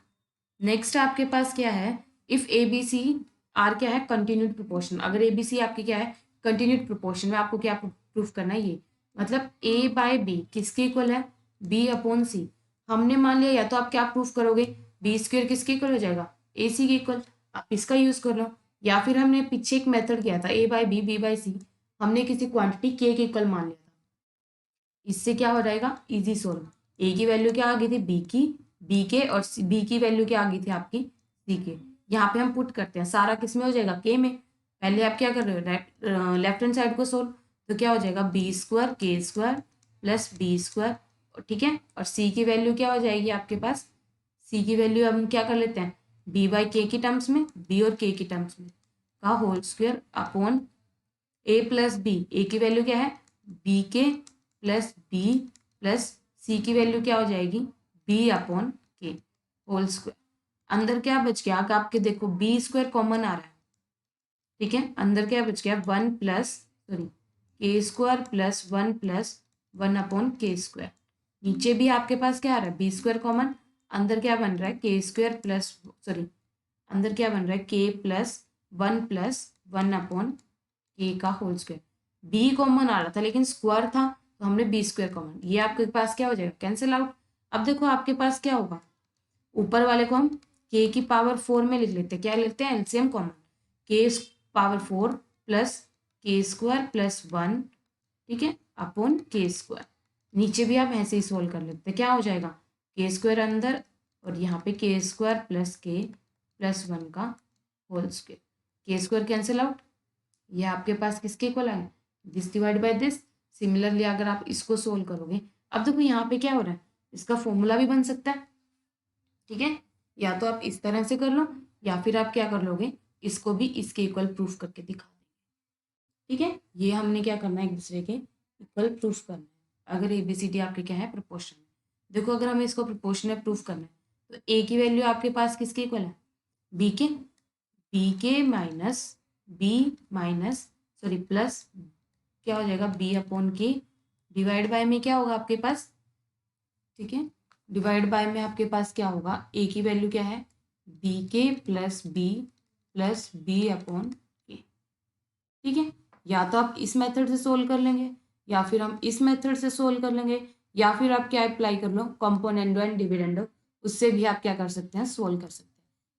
नेक्स्ट आपके पास क्या है, if A B c are क्या है, कंटिन्यूड प्रोपोर्शन। अगर ए बी सी आपकी क्या है, कंटिन्यूड प्रोपोर्शन में, आपको क्या प्रूफ करना है, ये मतलब ए बाय बी किसके इक्वल है, बी अपॉन सी। हमने मान लिया, या तो आप क्या प्रूफ करोगे, बी स्क्वेयर किसके इक्वल हो जाएगा, ए सी के इक्वल, आप इसका यूज कर लो। या फिर हमने पीछे एक मेथड किया था, ए बाय बी, बी बाय सी, हमने किसी क्वांटिटी के इक्वल मान लिया था। इससे क्या हो जाएगा, इजी सोल्व। ए की वैल्यू क्या आ गई थी, बी की, बी के, और बी की वैल्यू क्या आ गई थी आपकी, सी के। यहाँ पे हम पुट करते हैं, सारा किस में हो जाएगा, के में। पहले आप क्या कर रहे हो, लेफ्ट हैंड साइड को सोल्व, तो क्या हो जाएगा, बी स्क्वायर के स्क्वायर प्लस बी स्क्वायर, ठीक है। और सी की वैल्यू क्या हो जाएगी आपके पास, सी की वैल्यू हम क्या कर लेते हैं, बी बाई के की टर्म्स में, बी और के की टर्म्स में का होल स्क्वायर अपॉन ए प्लस बी। ए की वैल्यू क्या है, बी के प्लस बी प्लस सी की वैल्यू क्या हो जाएगी, बी अपॉन के होल स्क्वायर। अंदर क्या बच गया, अगर आपके देखो बी स्क्वायर कॉमन आ रहा है, ठीक है, अंदर क्या बच गया, के स्क्वायर प्लस 1 अपॉन के स्क्वायर। नीचे भी आपके पास क्या आ रहा है, बी स्क्वायर कॉमन, अंदर क्या बन रहा है, के स्क्वायर प्लस, अंदर क्या बन रहा है, के प्लस 1 अपॉन के का होल स्क्वायर। बी कॉमन आ रहा था लेकिन स्क्वायर था, तो हमने बी स्क्वायर कॉमन, ये आपके पास क्या हो जाएगा, कैंसिल आउट। अब देखो आपके पास क्या होगा, ऊपर वाले को हम के की पावर 4 में लिख लेते हैं, क्या लेते हैं, एलसीएम कॉमन, के पावर 4 प्लस के स्क्वायर प्लस 1, ठीक है, अपॉन के स्क्वायर। नीचे भी आप ऐसे ही सोल्व कर लेते हैं, क्या हो जाएगा, के स्क्वायर अंदर, और यहाँ पे के स्क्वायर प्लस के प्लस 1 का होल स्क्वायर, के स्क्वायर कैंसिल आउट, ये आपके पास किसके इक्वल आए, this divide by this. Similarly अगर आप इसको सोल्व करोगे, अब देखो यहाँ पे क्या हो रहा है, इसका फॉर्मूला भी बन सकता है, ठीक है, या तो आप इस तरह से कर लो, या फिर आप क्या कर लोगे, इसको भी इसके इक्वल प्रूफ करके दिखा देंगे, ठीक है। ये हमने क्या करना है, एक दूसरे के इक्वल प्रूफ करना है। अगर ए बी सी डी आपके क्या है, प्रोपोर्शन। देखो अगर हमें इसको प्रोपोर्शन में प्रूफ करना है, तो ए की वैल्यू आपके पास किसके इक्वल है, बी के माइनस सॉरी प्लस क्या हो जाएगा, बी अपॉन के, डिवाइड बाय में क्या होगा आपके पास, ठीक है, डिवाइड बाय में आपके पास क्या होगा, ए की वैल्यू क्या है, बी के प्लस बी अपॉन के, ठीक है। या तो आप इस मेथड से सोल्व कर लेंगे, या फिर हम इस मेथड से सोल्व कर लेंगे, या फिर आप क्या अप्लाई कर लो, कंपोनेंडो एंड डिविडेंडो, उससे भी आप क्या कर सकते हैं, सोल्व कर सकते हैं।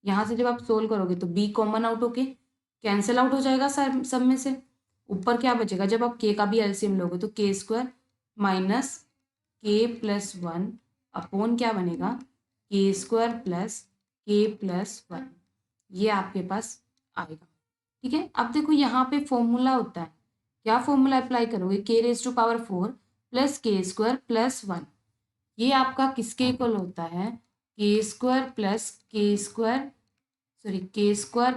यहाँ से जब आप सोल्व करोगे तो बी कॉमन आउट होके कैंसिल आउट हो जाएगा सब में से। ऊपर क्या बचेगा, जब आप के का भी एलसीएम लोगे तो के स्क्वायर माइनस के प्लस 1 अपॉन क्या बनेगा, के स्क्वायर प्लस के प्लस 1, ये आपके पास आएगा, ठीक है। अब देखो यहाँ पे फॉर्मूला होता है, क्या फॉर्मूला अप्लाई करोगे, के रेज टू पावर 4 प्लस के स्क्वायर प्लस 1, ये आपका किसके इक्वल होता है, के स्क्वायर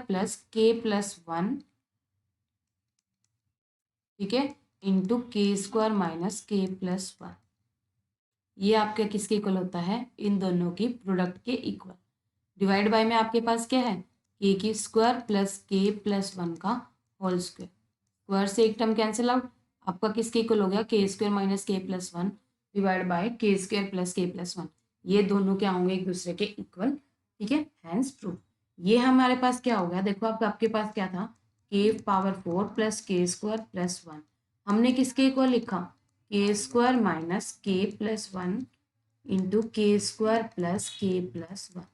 प्लस के प्लस 1, ठीक है, इंटू के स्क्वायर माइनस के प्लस 1, ये आपके किसके इक्वल होता है, इन दोनों की प्रोडक्ट के इक्वल। डिवाइड बाय में आपके पास क्या है, के की स्क्वायर प्लस के प्लस 1 का होल स्क्वायर, स्क्वायर से एक टर्म कैंसिल आउट, आपका किसके इक्वल हो गया, के स्क्वायर माइनस के प्लस 1 डिवाइड बाय के स्क्वायर प्लस के प्लस 1, ये दोनों क्या होंगे, एक दूसरे के इक्वल, ठीक है, हैंस प्रूफ। ये हमारे पास क्या हो गया, देखो आपके पास क्या था, के पावर 4 प्लस के स्क्वायर प्लस 1, हमने किसके इक्वल लिखा, के स्क्वायर माइनस के प्लस 1 इंटू के स्क्वायर प्लस के प्लस 1,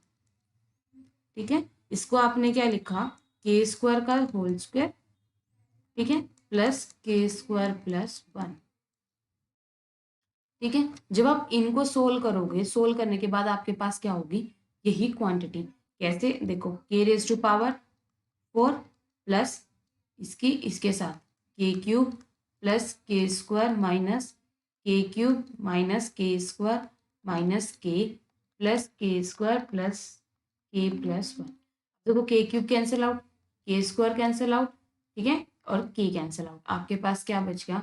ठीक है। इसको आपने क्या लिखा, के स्क्वायर का होल स्क्वायर, ठीक है, प्लस के स्क्वायर प्लस 1, ठीक है। जब आप इनको सोल्व करोगे, सोल्व करने के बाद आपके पास क्या होगी, यही क्वांटिटी। कैसे, देखो के रेज टू पावर 4 प्लस इसके साथ के क्यूब प्लस के स्क्वायर माइनस के क्यूब माइनस के स्क्वायर माइनस के स्क्वायर प्लस के प्लस 1। देखो के क्यूब कैंसिल आउट, के स्क्वायर कैंसिल आउट, ठीक है, और के कैंसिल आउट। आपके पास क्या बच गया,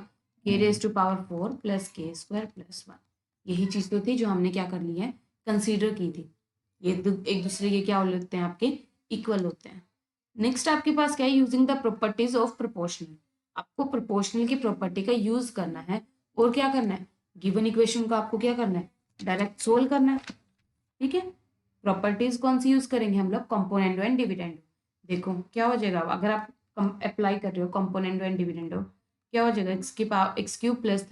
के रेज टू पावर 4 प्लस के स्क्वायर प्लस 1। यही चीज़ तो थी जो हमने क्या कर ली है, कंसीडर की थी। ये एक दूसरे के क्या होते हैं, आपके इक्वल होते हैं। नेक्स्ट आपके पास क्या है, using the properties of proportional. आपको प्रोपोर्शनल की प्रॉपर्टी का यूज करना है और क्या करना है, गिवन इक्वेशन को आपको क्या करना है, डायरेक्ट सोल्व करना है। ठीक है, प्रॉपर्टीज कौन सी यूज करेंगे हम लोग, कंपोनेंडो एंड डिविडेंडो। देखो क्या हो जाएगा, अगर आप अप्लाई कर रहे हो कंपोनेंडो एंड डिविडेंडो, क्या हो जाएगा, एक्स की power x cube plus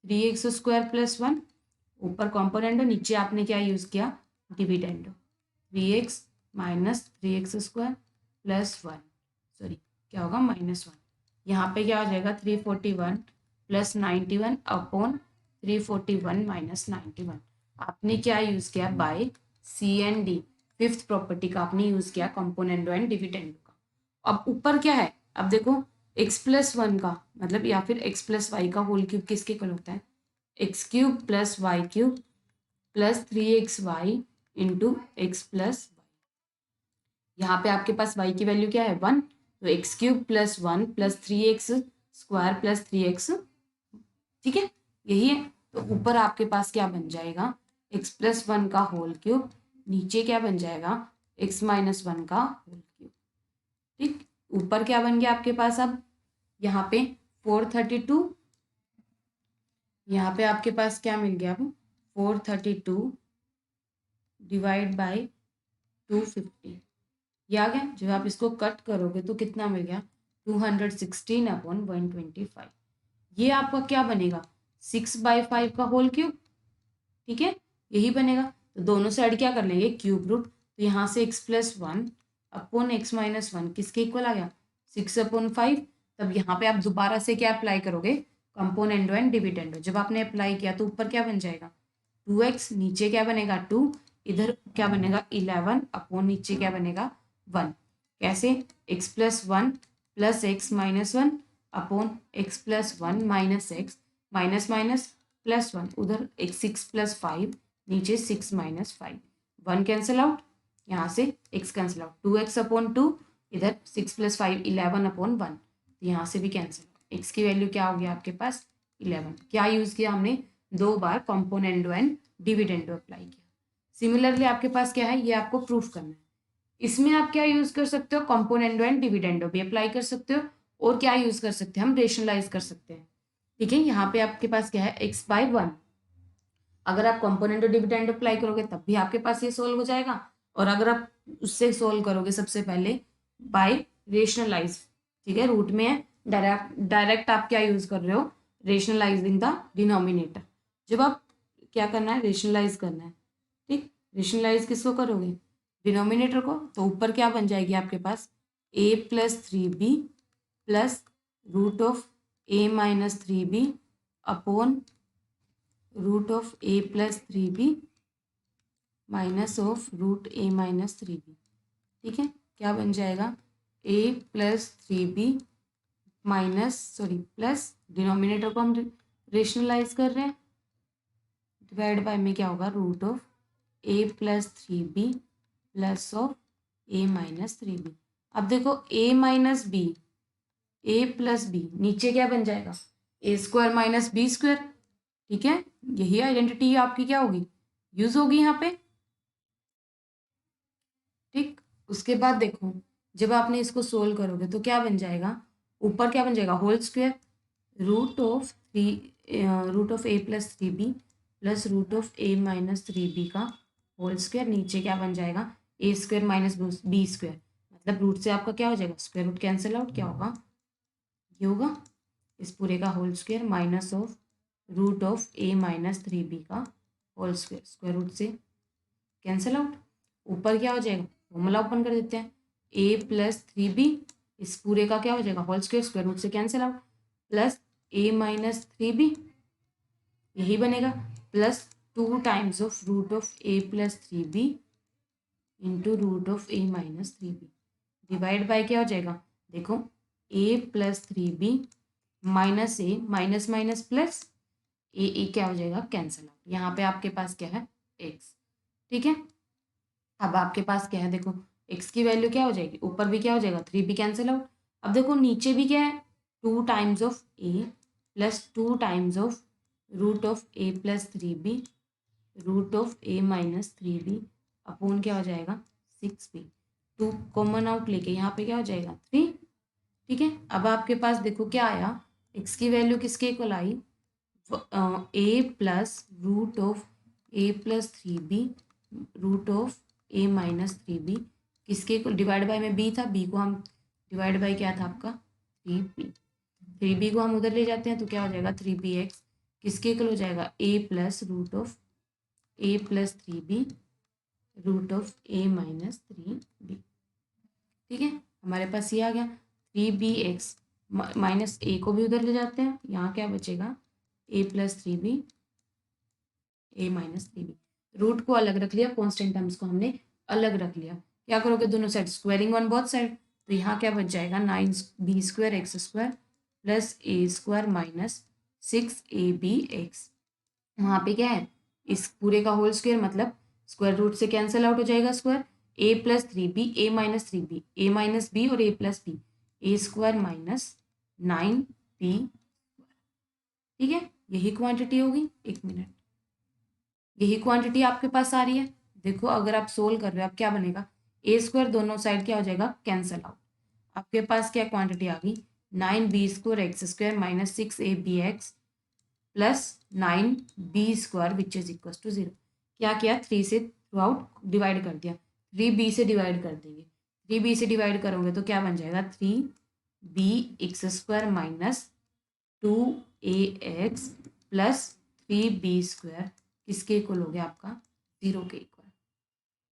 3x square plus 1, ऊपर कंपोनेंडो, नीचे आपने क्या यूज किया, dividendo, 3x minus 3x square plus 1, sorry क्या होगा -1। यहाँ पे क्या हो जाएगा 341 प्लस 91 अपॉन 341 माइनस 91। आपने क्या यूज किया, by c and d, fifth property का आपने यूज किया कंपोनेंडो एंड डिविडेंडो का। अब ऊपर क्या है, अब देखो x प्लस 1 का मतलब या फिर x प्लस वाई का होल क्यूब किसके इक्वल होता है, x cube plus y cube plus 3xy into x plus, यहाँ पे आपके पास y की वैल्यू क्या है 1, तो x cube plus 1 plus 3x square plus 3x, ठीक है, यही है। तो ऊपर आपके पास क्या बन जाएगा, x प्लस 1 का होल क्यूब, नीचे क्या बन जाएगा, x माइनस 1 का होल क्यूब। ठीक, ऊपर क्या बन गया आपके पास, अब यहाँ पे 432, यहाँ पे आपके पास क्या मिल गया, अब 432 डिवाइड बाई 250, ये आ गया। जब आप इसको कट करोगे तो कितना मिल गया, 216 अपॉन 125। ये आपका क्या बनेगा, 6/5 का होल क्यूब, ठीक है, यही बनेगा। तो दोनों साइड क्या कर लेंगे, क्यूब रूट, तो यहाँ से x plus 1 upon x minus 1 किसके इक्वल आ गया, 6/5। तब यहाँ पे आप दोबारा से क्या अप्लाई करोगे, कंपोनेंडो एंड डिविडेंडो। जब आपने अप्लाई किया तो ऊपर क्या बन जाएगा 2x, नीचे क्या बनेगा 2, इधर क्या बनेगा 11 अपॉन नीचे क्या बनेगा 1। कैसे, x plus 1 plus x minus 1 upon x plus 1 minus x, minus minus plus 1, उधर एक 6 प्लस 5, नीचे 6 माइनस 5, 1 कैंसिल आउट, यहाँ से x cancel out, 2x upon 2, इधर 6 प्लस 5 11 अपॉन 1, तो यहाँ से भी कैंसिल आउट। x की वैल्यू क्या हो गया आपके पास 11। क्या यूज किया हमने, 2 बार कंपोनेंडो एंड डिविडेंडो अप्लाई किया। सिमिलरली आपके पास क्या है, ये आपको प्रूफ करना है। इसमें आप क्या यूज कर सकते हो, कंपोनेंडो एंड डिविडेंडो भी अप्लाई कर सकते हो, और क्या यूज कर सकते हैं, हम रेशनलाइज कर सकते हैं। ठीक है, यहाँ पे आपके पास क्या है x/1, अगर आप कंपोनेंडो डिविडेंडो अप्लाई करोगे तब भी आपके पास ये सोल्व हो जाएगा, और अगर आप उससे सोल्व करोगे सबसे पहले बाय रेशनलाइज, ठीक है, रूट में है, डायरेक्ट आप क्या यूज कर रहे हो, रेशनलाइजिंग द डिनोमिनेटर। जब आप क्या करना है, रेशनलाइज करना है, ठीक, रेशनलाइज किसको करोगे, डिनोमिनेटर को, तो ऊपर क्या बन जाएगी आपके पास a plus 3b plus root of a minus 3b upon root of a plus 3b minus of root a minus 3b। ठीक है, क्या बन जाएगा a plus 3b minus, sorry plus, denominator को हम रेशनलाइज कर रहे हैं, डिवाइड बाय में क्या होगा root of a plus 3b plus of a minus 3b। अब देखो a minus b, a plus b, नीचे क्या बन जाएगा a square minus b square. ठीक है, यही आइडेंटिटी आपकी क्या होगी, यूज होगी यहाँ पे। ठीक, उसके बाद देखो जब आपने इसको सोल्व करोगे तो क्या बन जाएगा, ऊपर क्या बन जाएगा whole square, root of a plus 3b plus root of a minus 3b का होल स्क्वायर, नीचे क्या बन जाएगा a square minus b square, मतलब रूट से आपका क्या हो जाएगा, स्क्वायर रूट कैंसिल आउट, क्या होगा, ये होगा इस पूरे का whole square minus of root of a minus 3b का होल स्क्वायर, स्क्वायर रूट से कैंसिल आउट। ऊपर क्या हो जाएगा, फॉर्मूला ओपन कर देते हैं, a प्लस 3b, इस पूरे का क्या हो जाएगा होल स्क्वायर, स्क्वायर रूट से cancel out, plus a minus 3b, यही बनेगा, plus 2 times of root of a plus 3b into root of a minus 3b, divide by क्या हो जाएगा, देखो a plus 3b minus A minus minus plus A क्या हो जाएगा, कैंसिल आउट। यहाँ पे आपके पास क्या है, एक्स। ठीक है, अब आपके पास क्या है, देखो एक्स की वैल्यू क्या हो जाएगी, ऊपर भी क्या हो जाएगा, 3 भी कैंसिल आउट। अब देखो नीचे भी क्या है, 2 times of A plus 2 times of root of A plus 3b root of A minus 3b upon क्या हो जाएगा, 6b। 2 कॉमन आउट लेके यहाँ पे क्या हो जाएगा, 3। ठीक है, अब आपके पास देखो क्या आया, एक्स की वैल्यू किसके इक्वल आई, a plus root of A plus 3b root of A minus 3b किसके डिवाइड बाय में बी था, बी को हम डिवाइड बाय क्या था आपका, 3b। 3b को हम उधर ले जाते हैं तो क्या हो जाएगा, 3bx किसके इक्वल हो जाएगा, A plus root of A plus 3b root of A minus 3b। ठीक है, हमारे पास ये आ गया 3bx माइनस ए को भी उधर ले जाते हैं, यहाँ क्या बचेगा, ए प्लस 3b ए माइनस 3b। रूट को अलग रख लिया, कॉन्स्टेंट टर्म्स को हमने अलग रख लिया। क्या करोगे, दोनों side squaring on both side, तो यहाँ क्या बच जाएगा, 9b² x² plus a² minus 6ab(x). वहाँ पे क्या है, इस पूरे का होल स्क्वायर मतलब स्क्वायर रूट से कैंसिल आउट हो जाएगा square, a plus 3b a minus 3b a minus b और a plus b a² minus 9b। ठीक है, यही क्वांटिटी होगी, एक मिनट, यही क्वांटिटी आपके पास आ रही है। देखो अगर आप सोल्व कर रहे हो, आप क्या बनेगा, a² दोनों साइड क्या हो जाएगा, कैंसिल आउट। आपके पास क्या क्वांटिटी आ गई, 9b² x² minus 6ab(x) plus 9b² which is equal to 0। क्या किया, 3 से थ्रू आउट डिवाइड कर दिया, 3b से डिवाइड कर देंगे, 3b से डिवाइड करोगे तो क्या बन जाएगा, 3bx² minus 2ax plus 3b² किसके इक्वल हो गया आपका, 0 के इक्वल।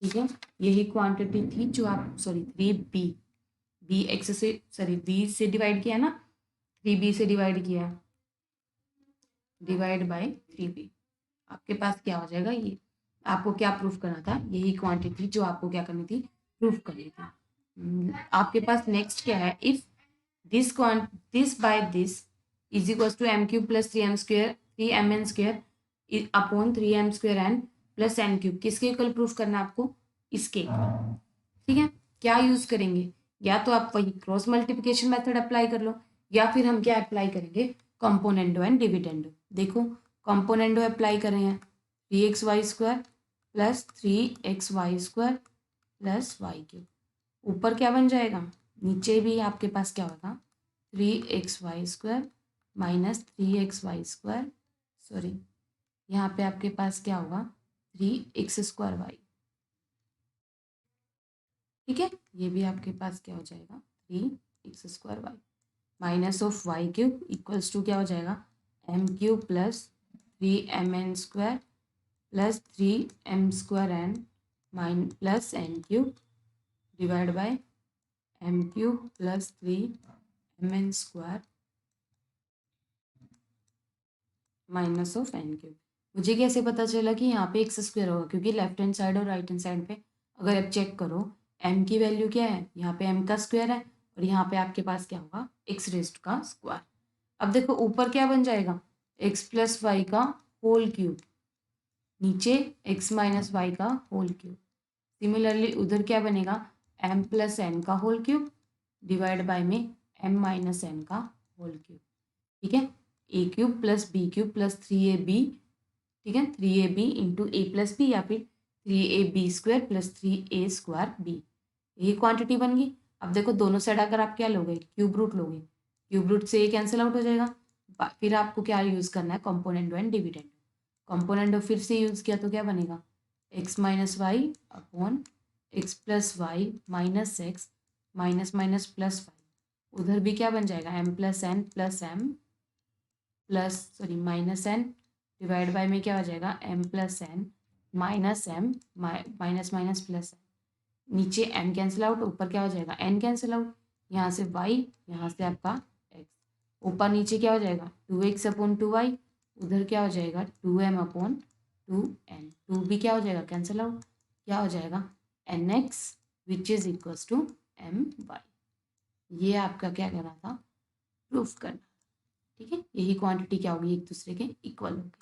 ठीक है, यही क्वांटिटी थी जो आप, सॉरी 3b से, सॉरी b से डिवाइड किया ना, 3b से डिवाइड किया, डिवाइड बाय 3b, आपके पास क्या हो जाएगा, ये आपको क्या प्रूफ करना था, यही क्वांटिटी जो आपको क्या करनी थी, प्रूफ करनी थी। आपके पास नेक्स्ट क्या है, if this by this is equal to m³ plus 3m² upon 3m² n plus n³ किसके इक्वल प्रूफ करना है आपको, इसके इक्वल। ठीक है, क्या यूज करेंगे, या तो आप वही क्रॉस मल्टीप्लिकेशन मेथड अप्लाई कर लो, या फिर हम क्या अप्लाई करेंगे, कंपोनेंडो एंड डिविडेंडो। देखो कंपोनेंडो अप्लाई कर रहे हैं, 3xy² plus 3xy² plus y³ ऊपर क्या बन जाएगा, नीचे भी आपके पास क्या होगा, 3xy² माइनस 3xy², सॉरी यहाँ पे आपके पास क्या होगा, 3x² y। ठीक है, ये भी आपके पास क्या हो जाएगा, 3x² y minus of y³ equals to क्या हो जाएगा, m³ plus 3mn² plus 3m² n plus n³ divide by m³ plus 3mn² minus of n³। मुझे कैसे पता चला कि यहाँ पे x² होगा, क्योंकि लेफ्ट हैंड साइड और राइट हैंड साइड पे अगर आप चेक करो, m की वैल्यू क्या है, यहाँ पे m का स्क्वायर है और यहाँ पे आपके पास क्या होगा, x² का स्क्वायर। अब देखो ऊपर क्या बन जाएगा, x प्लस वाई का होल क्यूब, नीचे x माइनस वाई का होल क्यूब। सिमिलरली उधर क्या बनेगा, m प्लस n का होल क्यूब डिवाइड बाय में m माइनस n का होल क्यूब। ठीक है, a³ plus b³ plus 3ab, ठीक है 3ab into a plus B, या फिर 3ab² प्लस 3a²b, यही क्वांटिटी बन गई। अब देखो दोनों साइड अगर आप क्या लोगे, क्यूब रूट लोगे, क्यूब रूट से ये कैंसिल आउट हो जाएगा। फिर आपको क्या यूज़ करना है, कंपोनेंडो एंड डिविडेंडो। कंपोनेंडो फिर से यूज़ किया तो क्या बनेगा, x minus y upon x plus y minus x minus minus plus y, उधर भी क्या बन जाएगा, m plus n plus m plus sorry minus n divide by में क्या हो जाएगा, m plus n minus m minus minus plus m, नीचे m कैंसिल आउट, ऊपर क्या हो जाएगा, n कैंसिल आउट, यहाँ से y, यहाँ से आपका x, ऊपर नीचे क्या हो जाएगा, 2x अपॉन 2y, उधर क्या हो जाएगा 2m अपॉन 2n, 2 भी क्या हो जाएगा, कैंसिल आउट, क्या हो जाएगा nx which is equal to my। ये आपका क्या करना था, प्रूफ करना। ठीक है, यही क्वांटिटी क्या होगी, एक दूसरे के इक्वल होगी।